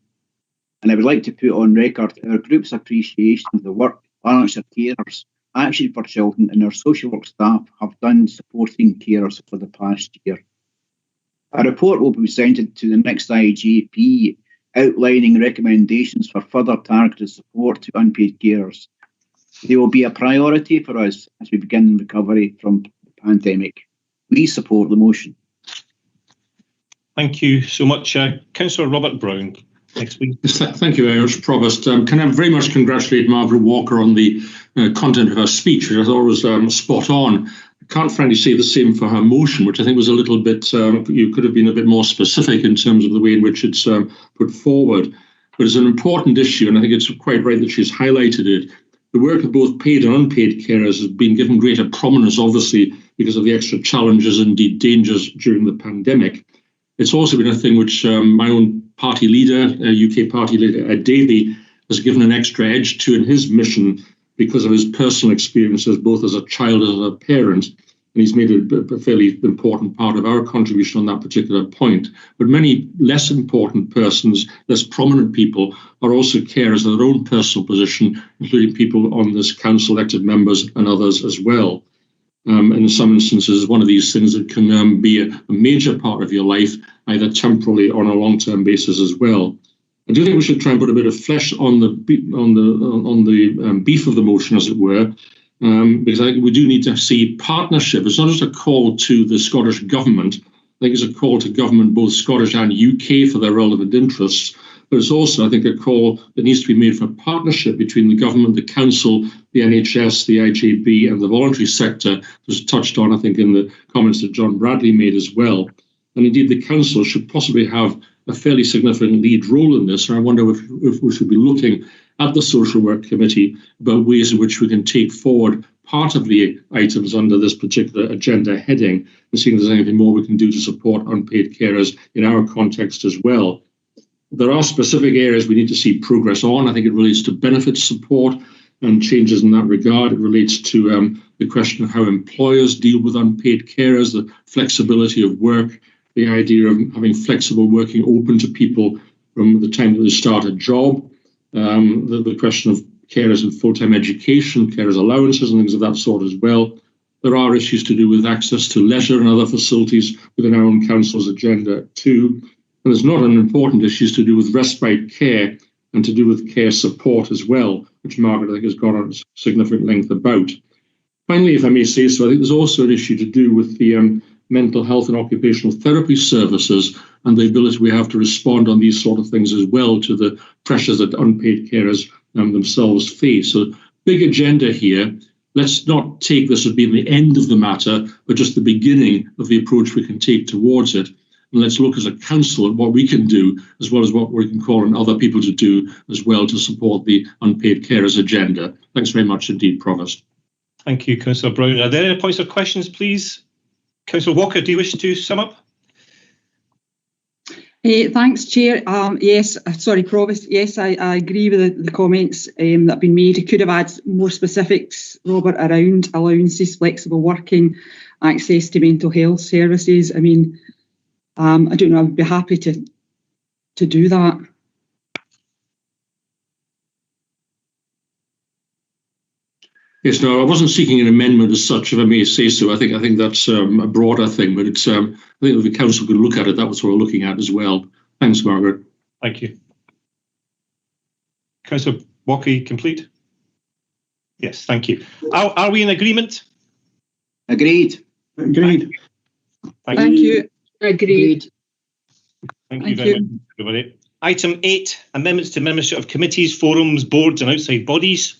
And I would like to put on record our group's appreciation of the work Lanarkshire Carers, Action for Children and our social work staff have done supporting carers for the past year. A report will be presented to the next IGP outlining recommendations for further targeted support to unpaid carers. They will be a priority for us as we begin recovery from the pandemic. Please support the motion. Thank you so much. Councillor Robert Brown, next week. Thank you very much, Provost. Can I very much congratulate Margaret Walker on the content of her speech, which I thought was spot on. I can't frankly say the same for her motion, which I think was a little bit, you could have been a bit more specific in terms of the way in which it's put forward. But it's an important issue, and I think it's quite right that she's highlighted it. The work of both paid and unpaid carers has been given greater prominence, obviously, because of the extra challenges and indeed dangers during the pandemic. It's also been a thing which my own party leader, UK party leader Ed Davey, has given an extra edge to in his mission because of his personal experiences, both as a child and as a parent. And he's made a fairly important part of our contribution on that particular point. But many less important persons, less prominent people, are also carers in their own personal position, including people on this council, elected members and others as well. In some instances, one of these things that can be a major part of your life, either temporarily or on a long-term basis as well. I do think we should try and put a bit of flesh on the beef of the motion, as it were, because I think we do need to see partnership. It's not just a call to the Scottish Government. I think it's a call to government, both Scottish and UK, for their relevant interests. But it's also, I think, a call that needs to be made for partnership between the government, the council, the NHS, the IJB and the voluntary sector, was touched on, I think, in the comments that John Bradley made as well. And indeed, the council should possibly have a fairly significant lead role in this. And I wonder if we should be looking at the Social Work Committee about ways in which we can take forward part of the items under this particular agenda heading and seeing if there's anything more we can do to support unpaid carers in our context as well. There are specific areas we need to see progress on. I think it relates to benefits support and changes in that regard. It relates to the question of how employers deal with unpaid carers, the flexibility of work, the idea of having flexible working open to people from the time that they start a job, the question of carers in full-time education, carers allowances and things of that sort as well. There are issues to do with access to leisure and other facilities within our own council's agenda too. And there's not unimportant issues to do with respite care and to do with care support as well, which Margaret, I think, has gone on significant length about. Finally, if I may say so, I think there's also an issue to do with the mental health and occupational therapy services and the ability we have to respond on these sort of things as well to the pressures that unpaid carers themselves face. So big agenda here. Let's not take this as being the end of the matter, but just the beginning of the approach we can take towards it. And let's look as a council at what we can do, as well as what we can call on other people to do as well to support the unpaid carers agenda. Thanks very much indeed, Provost. Thank you, Councillor Brown. Are there any points or questions, please? Councillor Walker, do you wish to sum up? Thanks, Chair. Yes, sorry, Provost. Yes, I agree with the comments that have been made. I could have had more specifics, Robert, around allowances, flexible working, access to mental health services. I mean, I don't know, I would be happy to do that. Yes, no, I wasn't seeking an amendment as such, if I may say so. I think that's a broader thing, but it's I think if the council could look at it, that was what we're looking at as well. Thanks, Margaret. Thank you. Councillor Walker, complete? Yes, thank you. Are we in agreement? Agreed. Agreed. Thank you. Agreed. Thank you very much, everybody. Item 8, amendments to membership of committees, forums, boards and outside bodies.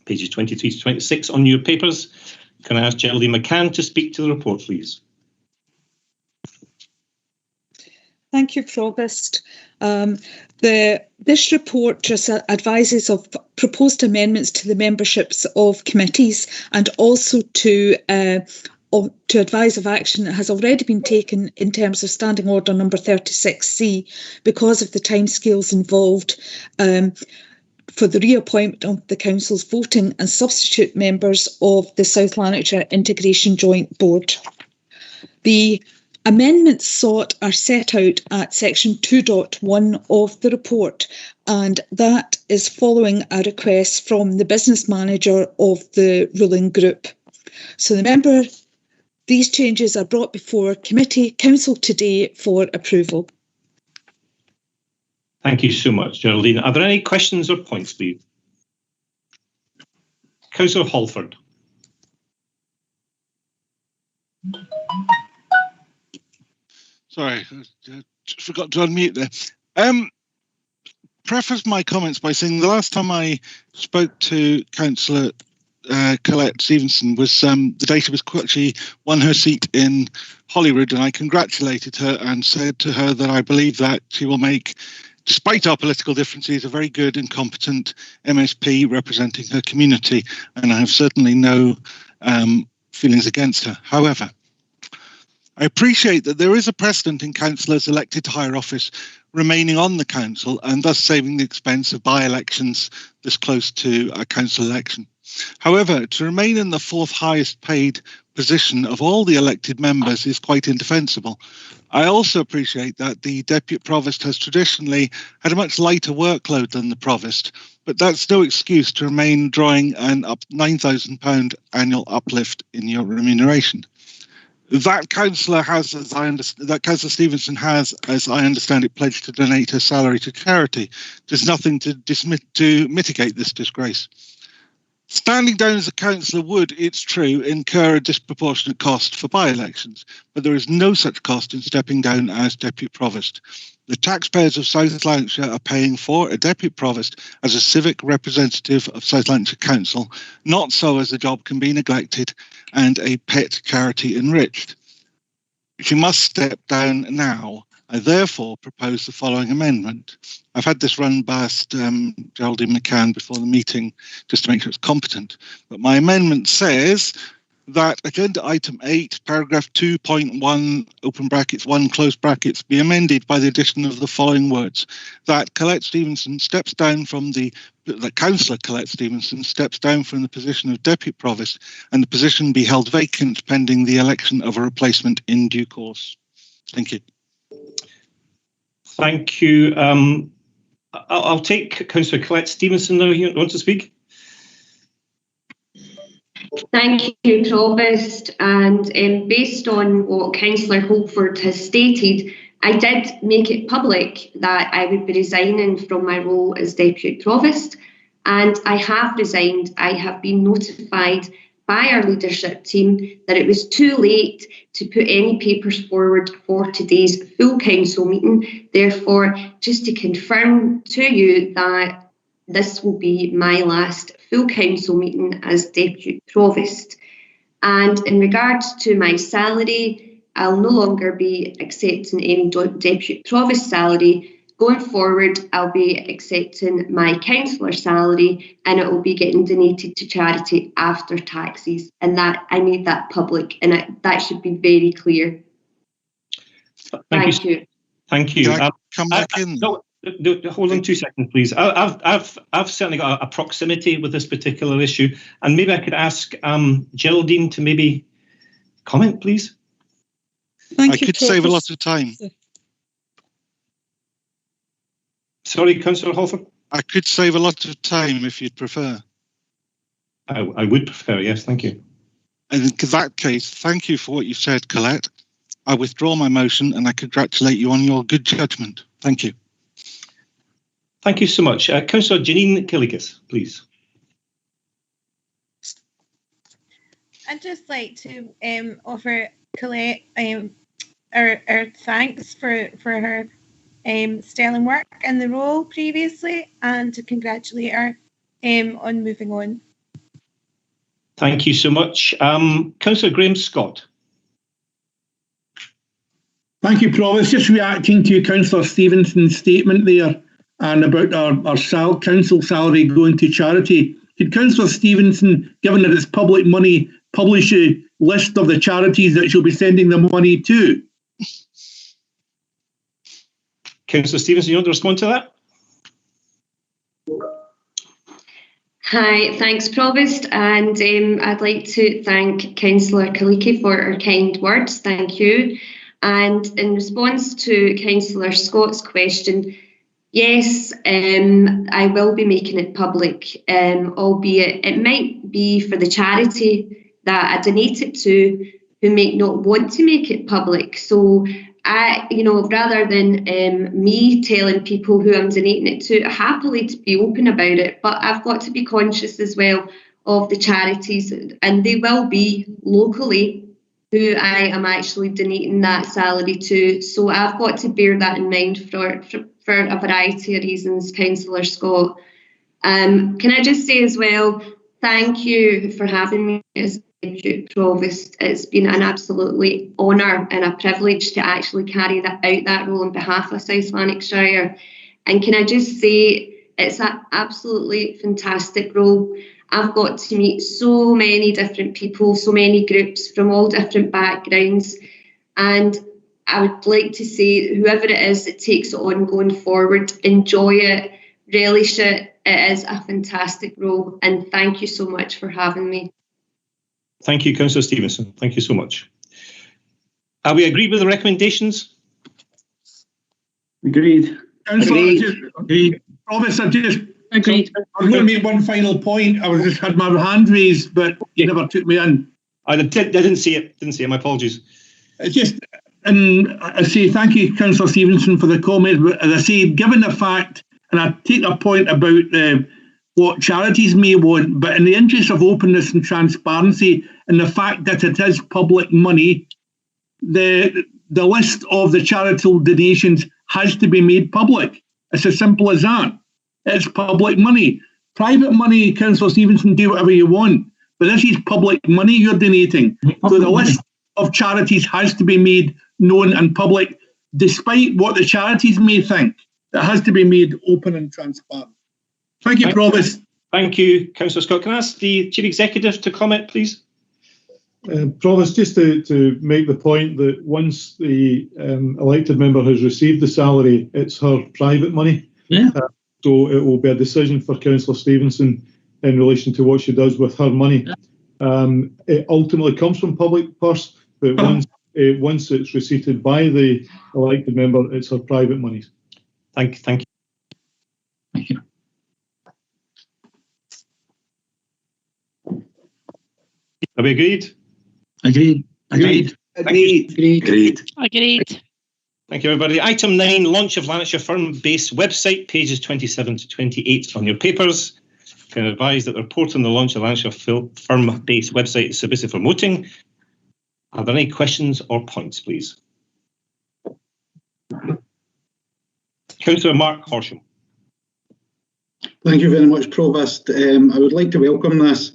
Pages 23 to 26 on your papers. Can I ask Geraldine McCann to speak to the report, please? Thank you, Provost. This report just advises of proposed amendments to the memberships of committees and also to advise of action that has already been taken in terms of Standing Order number 36C because of the timescales involved for the reappointment of the Council's voting and substitute members of the South Lanarkshire Integration Joint Board. The amendments sought are set out at section 2.1 of the report, and that is following a request from the business manager of the ruling group. So these changes are brought before Council today for approval. Thank you so much, Geraldine. Are there any questions or points, please? Councillor Halford. Sorry, I just forgot to unmute there. Preface my comments by saying the last time I spoke to Councillor Colette Stevenson was the day she was actually won her seat in Holyrood, and I congratulated her and said to her that I believe that she will make, despite our political differences, a very good and competent MSP representing her community, and I have certainly no feelings against her. However, I appreciate that there is a precedent in councillors elected to higher office remaining on the council and thus saving the expense of by-elections this close to a council election. However, to remain in the fourth highest paid position of all the elected members is quite indefensible. I also appreciate that the Deputy Provost has traditionally had a much lighter workload than the Provost, but that's no excuse to remain drawing an up £9,000 annual uplift in your remuneration. That councillor has, as I understand, that Councillor Stevenson has, as I understand it, pledged to donate her salary to charity. There's nothing to mitigate this disgrace. Standing down as a councillor would, it's true, incur a disproportionate cost for by-elections, but there is no such cost in stepping down as Deputy Provost. The taxpayers of South Lanarkshire are paying for a Deputy Provost as a civic representative of South Lanarkshire Council, not so as the job can be neglected and a pet charity enriched. She must step down now I therefore propose the following amendment. I've had this run past Geraldine McCann before the meeting just to make sure it's competent. But my amendment says that agenda item 8, paragraph 2.1, open brackets, 1, close brackets, be amended by the addition of the following words. That Colette Stevenson steps down from that Councillor Colette Stevenson steps down from the position of Deputy Provost and the position be held vacant pending the election of a replacement in due course. Thank you. Thank you. I'll take Councillor Colette Stevenson now. You want to speak? Thank you, Provost. And based on what Councillor Holford has stated, I did make it public that I would be resigning from my role as Deputy Provost, and I have resigned. I have been notified by our leadership team that it was too late to put any papers forward for today's full council meeting. Therefore, just to confirm to you that this will be my last full council meeting as Deputy Provost. And in regards to my salary, I'll no longer be accepting any Deputy Provost salary. Going forward, I'll be accepting my councillor salary and it will be getting donated to charity after taxes. And that I made that public, and that should be very clear. Thank you. Thank you. Can I come back in? No, hold on 2 seconds, please. I've certainly got a proximity with this particular issue, and maybe I could ask Geraldine to maybe comment, please. I could save a lot of time. Sorry, Councillor Holford? I could save a lot of time if you'd prefer. I would prefer, yes, thank you. And in that case, thank you for what you've said, Colette. I withdraw my motion and I congratulate you on your good judgment. Thank you. Thank you so much. Councillor Janine Killigas, please. I'd just like to offer Colette our thanks for her sterling work in the role previously, and to congratulate her on moving on. Thank you so much. Councillor Graham Scott. Thank you, Provost. Just reacting to Councillor Stevenson's statement there and about our council salary going to charity. Could Councillor Stevenson, given that it's public money, publish a list of the charities that she'll be sending the money to? Councillor Stevenson, you want to respond to that? Hi, thanks, Provost, and I'd like to thank Councillor Kaliki for her kind words. Thank you. And in response to Councillor Scott's question, yes, I will be making it public, albeit it might be for the charity that I donate it to who might not want to make it public. So rather than me telling people who I'm donating it to, happily to be open about it, but I've got to be conscious as well of the charities, and they will be locally who I am actually donating that salary to. So I've got to bear that in mind for a variety of reasons, Councillor Scott. Can I just say as well, thank you for having me as Deputy Provost. It's been an absolutely honour and a privilege to actually carry that role on behalf of South Lanarkshire. And can I just say, it's an absolutely fantastic role. I've got to meet so many different people, so many groups from all different backgrounds. And I would like to say, whoever it is that takes it on going forward, enjoy it, relish it. It is a fantastic role. And thank you so much for having me. Thank you, Councillor Stevenson. Thank you so much. Are we agreed with the recommendations? Agreed. Agreed. Provost, agreed. I was going to make one final point. I was just had my hand raised, but you never took me in. I didn't see it. My apologies. It's just, and I say thank you, Councillor Stevenson, for the comment. But as I say, given the fact, and I take a point about what charities may want, but in the interest of openness and transparency, and the fact that it is public money, the list of the charitable donations has to be made public. It's as simple as that. It's public money. Private money, Councillor Stevenson, do whatever you want, but this is public money you're donating. So the list of charities has to be made known and public. despite what the charities may think. It has to be made open and transparent. Thank you, Provost. Thank you, Councillor Scott. Can I ask the Chief Executive to comment, please? Provost, just to make the point that once the elected member has received the salary, it's her private money. Yeah. So it will be a decision for Councillor Stevenson in relation to what she does with her money. It ultimately comes from public purse, but once it's receipted by the elected member, it's her private money. Thank you. Thank you. Are we agreed? Agreed. Agreed. Agreed. Thank you, everybody. Item 9, launch of Lanarkshire firm-based website, pages 27 to 28 on your papers. Can advise that the report on the launch of Lanarkshire firm-based website is submitted for voting. Are there any questions or points, please? Councillor Mark Horsham. Thank you very much, Provost. I would like to welcome this.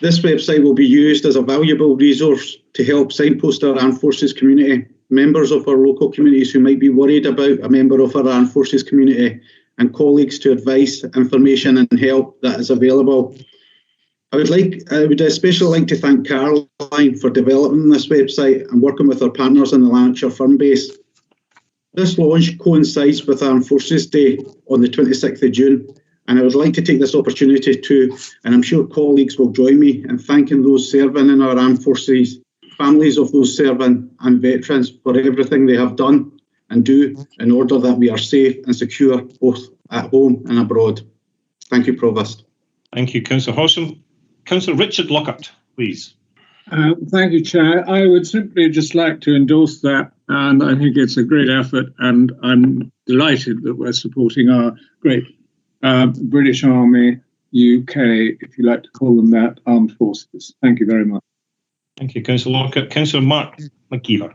This website will be used as a valuable resource to help signpost our Armed Forces community, members of our local communities who might be worried about a member of our Armed Forces community, and colleagues to advice, information and help that is available. I would especially like to thank Caroline for developing this website and working with our partners in the Lanarkshire firm base. This launch coincides with Armed Forces Day on the 26th of June, and I would like to take this opportunity to, and I'm sure colleagues will join me in thanking those serving in our Armed Forces, families of those serving and veterans for everything they have done and do in order that we are safe and secure both at home and abroad. Thank you, Provost. Thank you, Councillor Horsham. Councillor Richard Lockhart, please. Thank you, Chair. I would simply just like to endorse that, and I think it's a great effort, and I'm delighted that we're supporting our great British Army, UK, if you like to call them that, armed forces. Thank you very much. Thank you, Councillor Lockhart. Councillor Mark McGeever.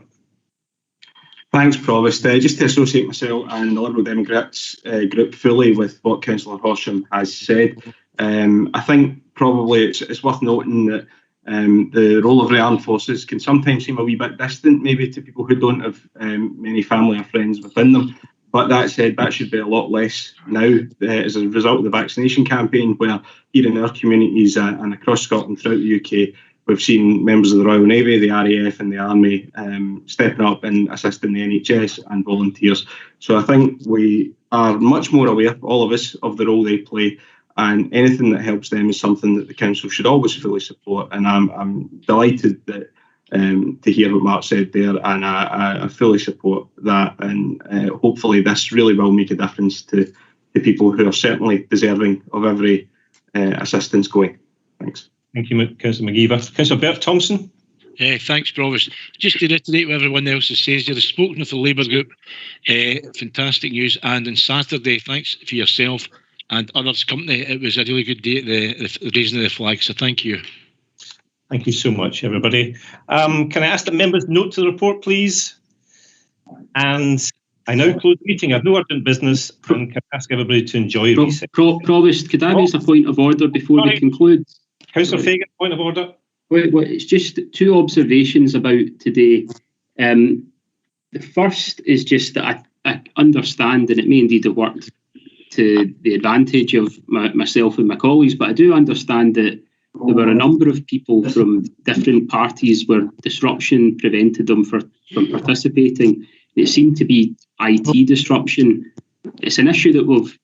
Thanks, Provost. Just to associate myself and the Liberal Democrats group fully with what Councillor Horsham has said, I think probably it's worth noting that the role of the armed forces can sometimes seem a wee bit distant, maybe to people who don't have many family or friends within them. But that said, that should be a lot less now as a result of the vaccination campaign, where here in our communities and across Scotland, throughout the UK, we've seen members of the Royal Navy, the RAF and the Army stepping up and assisting the NHS and volunteers. So I think we are much more aware, all of us, of the role they play, and anything that helps them is something that the Council should always fully support. And I'm delighted that to hear what Mark said there, and I fully support that. And hopefully this really will make a difference to the people who are certainly deserving of every assistance going. Thanks. Thank you, Councillor McGeever. Councillor Bert Thompson. Thanks, Provost. Just to reiterate what everyone else has said, you've spoken with the Labour group. Fantastic news. And on Saturday, thanks for yourself and others' company. It was a really good day at the raising of the flag. So thank you. Thank you so much, everybody. Can I ask that members note to the report, please? And I now close the meeting. I have no urgent business, and can I ask everybody to enjoy recess. Provost, could I raise a point of order before we conclude? Councillor Fagan, point of order. Well, it's just two observations about today. The first is just that I understand, and it may indeed have worked to the advantage of myself and my colleagues, but I do understand that there were a number of people from different parties where disruption prevented them from participating. It seemed to be IT disruption. It's an issue that we've,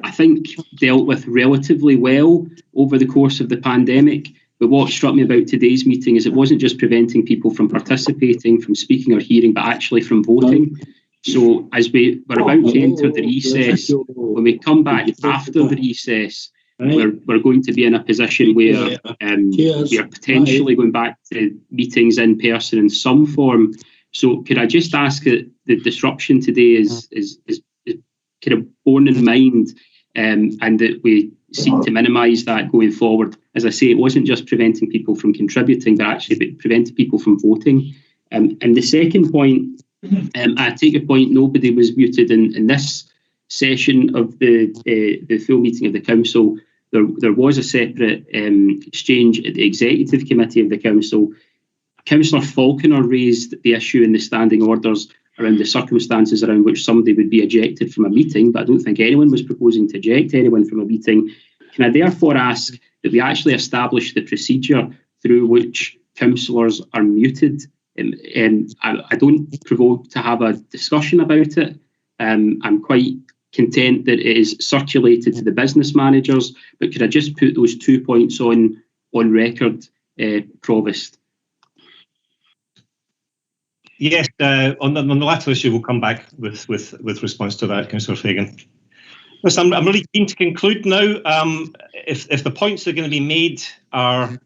I think, dealt with relatively well over the course of the pandemic. But what struck me about today's meeting is it wasn't just preventing people from participating, from speaking or hearing, but actually from voting. So as we're about to enter the recess, when we come back after the recess, we're going to be in a position where we are potentially going back to meetings in person in some form. So could I just ask that the disruption today is kind of borne in mind, and that we seek to minimise that going forward? As I say, it wasn't just preventing people from contributing, but actually preventing people from voting. And the second point, I take your point, nobody was muted in this session of the full meeting of the Council. There was a separate exchange at the Executive Committee of the Council. Councillor Falconer raised the issue in the standing orders around the circumstances around which somebody would be ejected from a meeting, but I don't think anyone was proposing to eject anyone from a meeting. Can I therefore ask that we actually establish the procedure through which councillors are muted? I don't provoke to have a discussion about it. I'm quite content that it is circulated to the business managers, but could I just put those 2 points on record, Provost? Yes, on the latter issue, we'll come back with response to that, Councillor Fagan. Listen, I'm really keen to conclude now. If the points that are going to be made are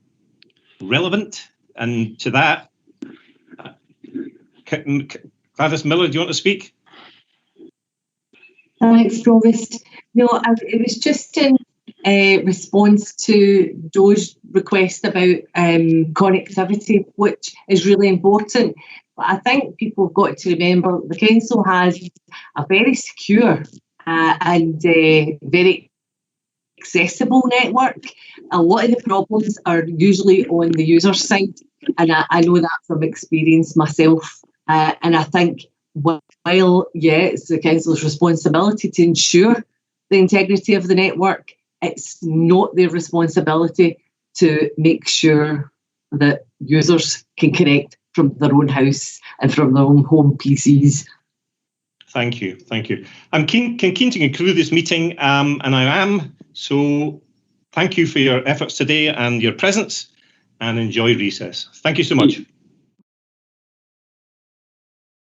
relevant, and to that, Gladys Miller, do you want to speak? Thanks, Provost. No, it was just in response to Joe's request about connectivity, which is really important. But I think people have got to remember the council has a very secure and very accessible network. A lot of the problems are usually on the user side, and I know that from experience myself. And I think while, it's the council's responsibility to ensure the integrity of the network, it's not their responsibility to make sure that users can connect from their own house and from their own home PCs. Thank you. I'm keen to conclude this meeting, and I am. So thank you for your efforts today and your presence, and enjoy recess. Thank you so much.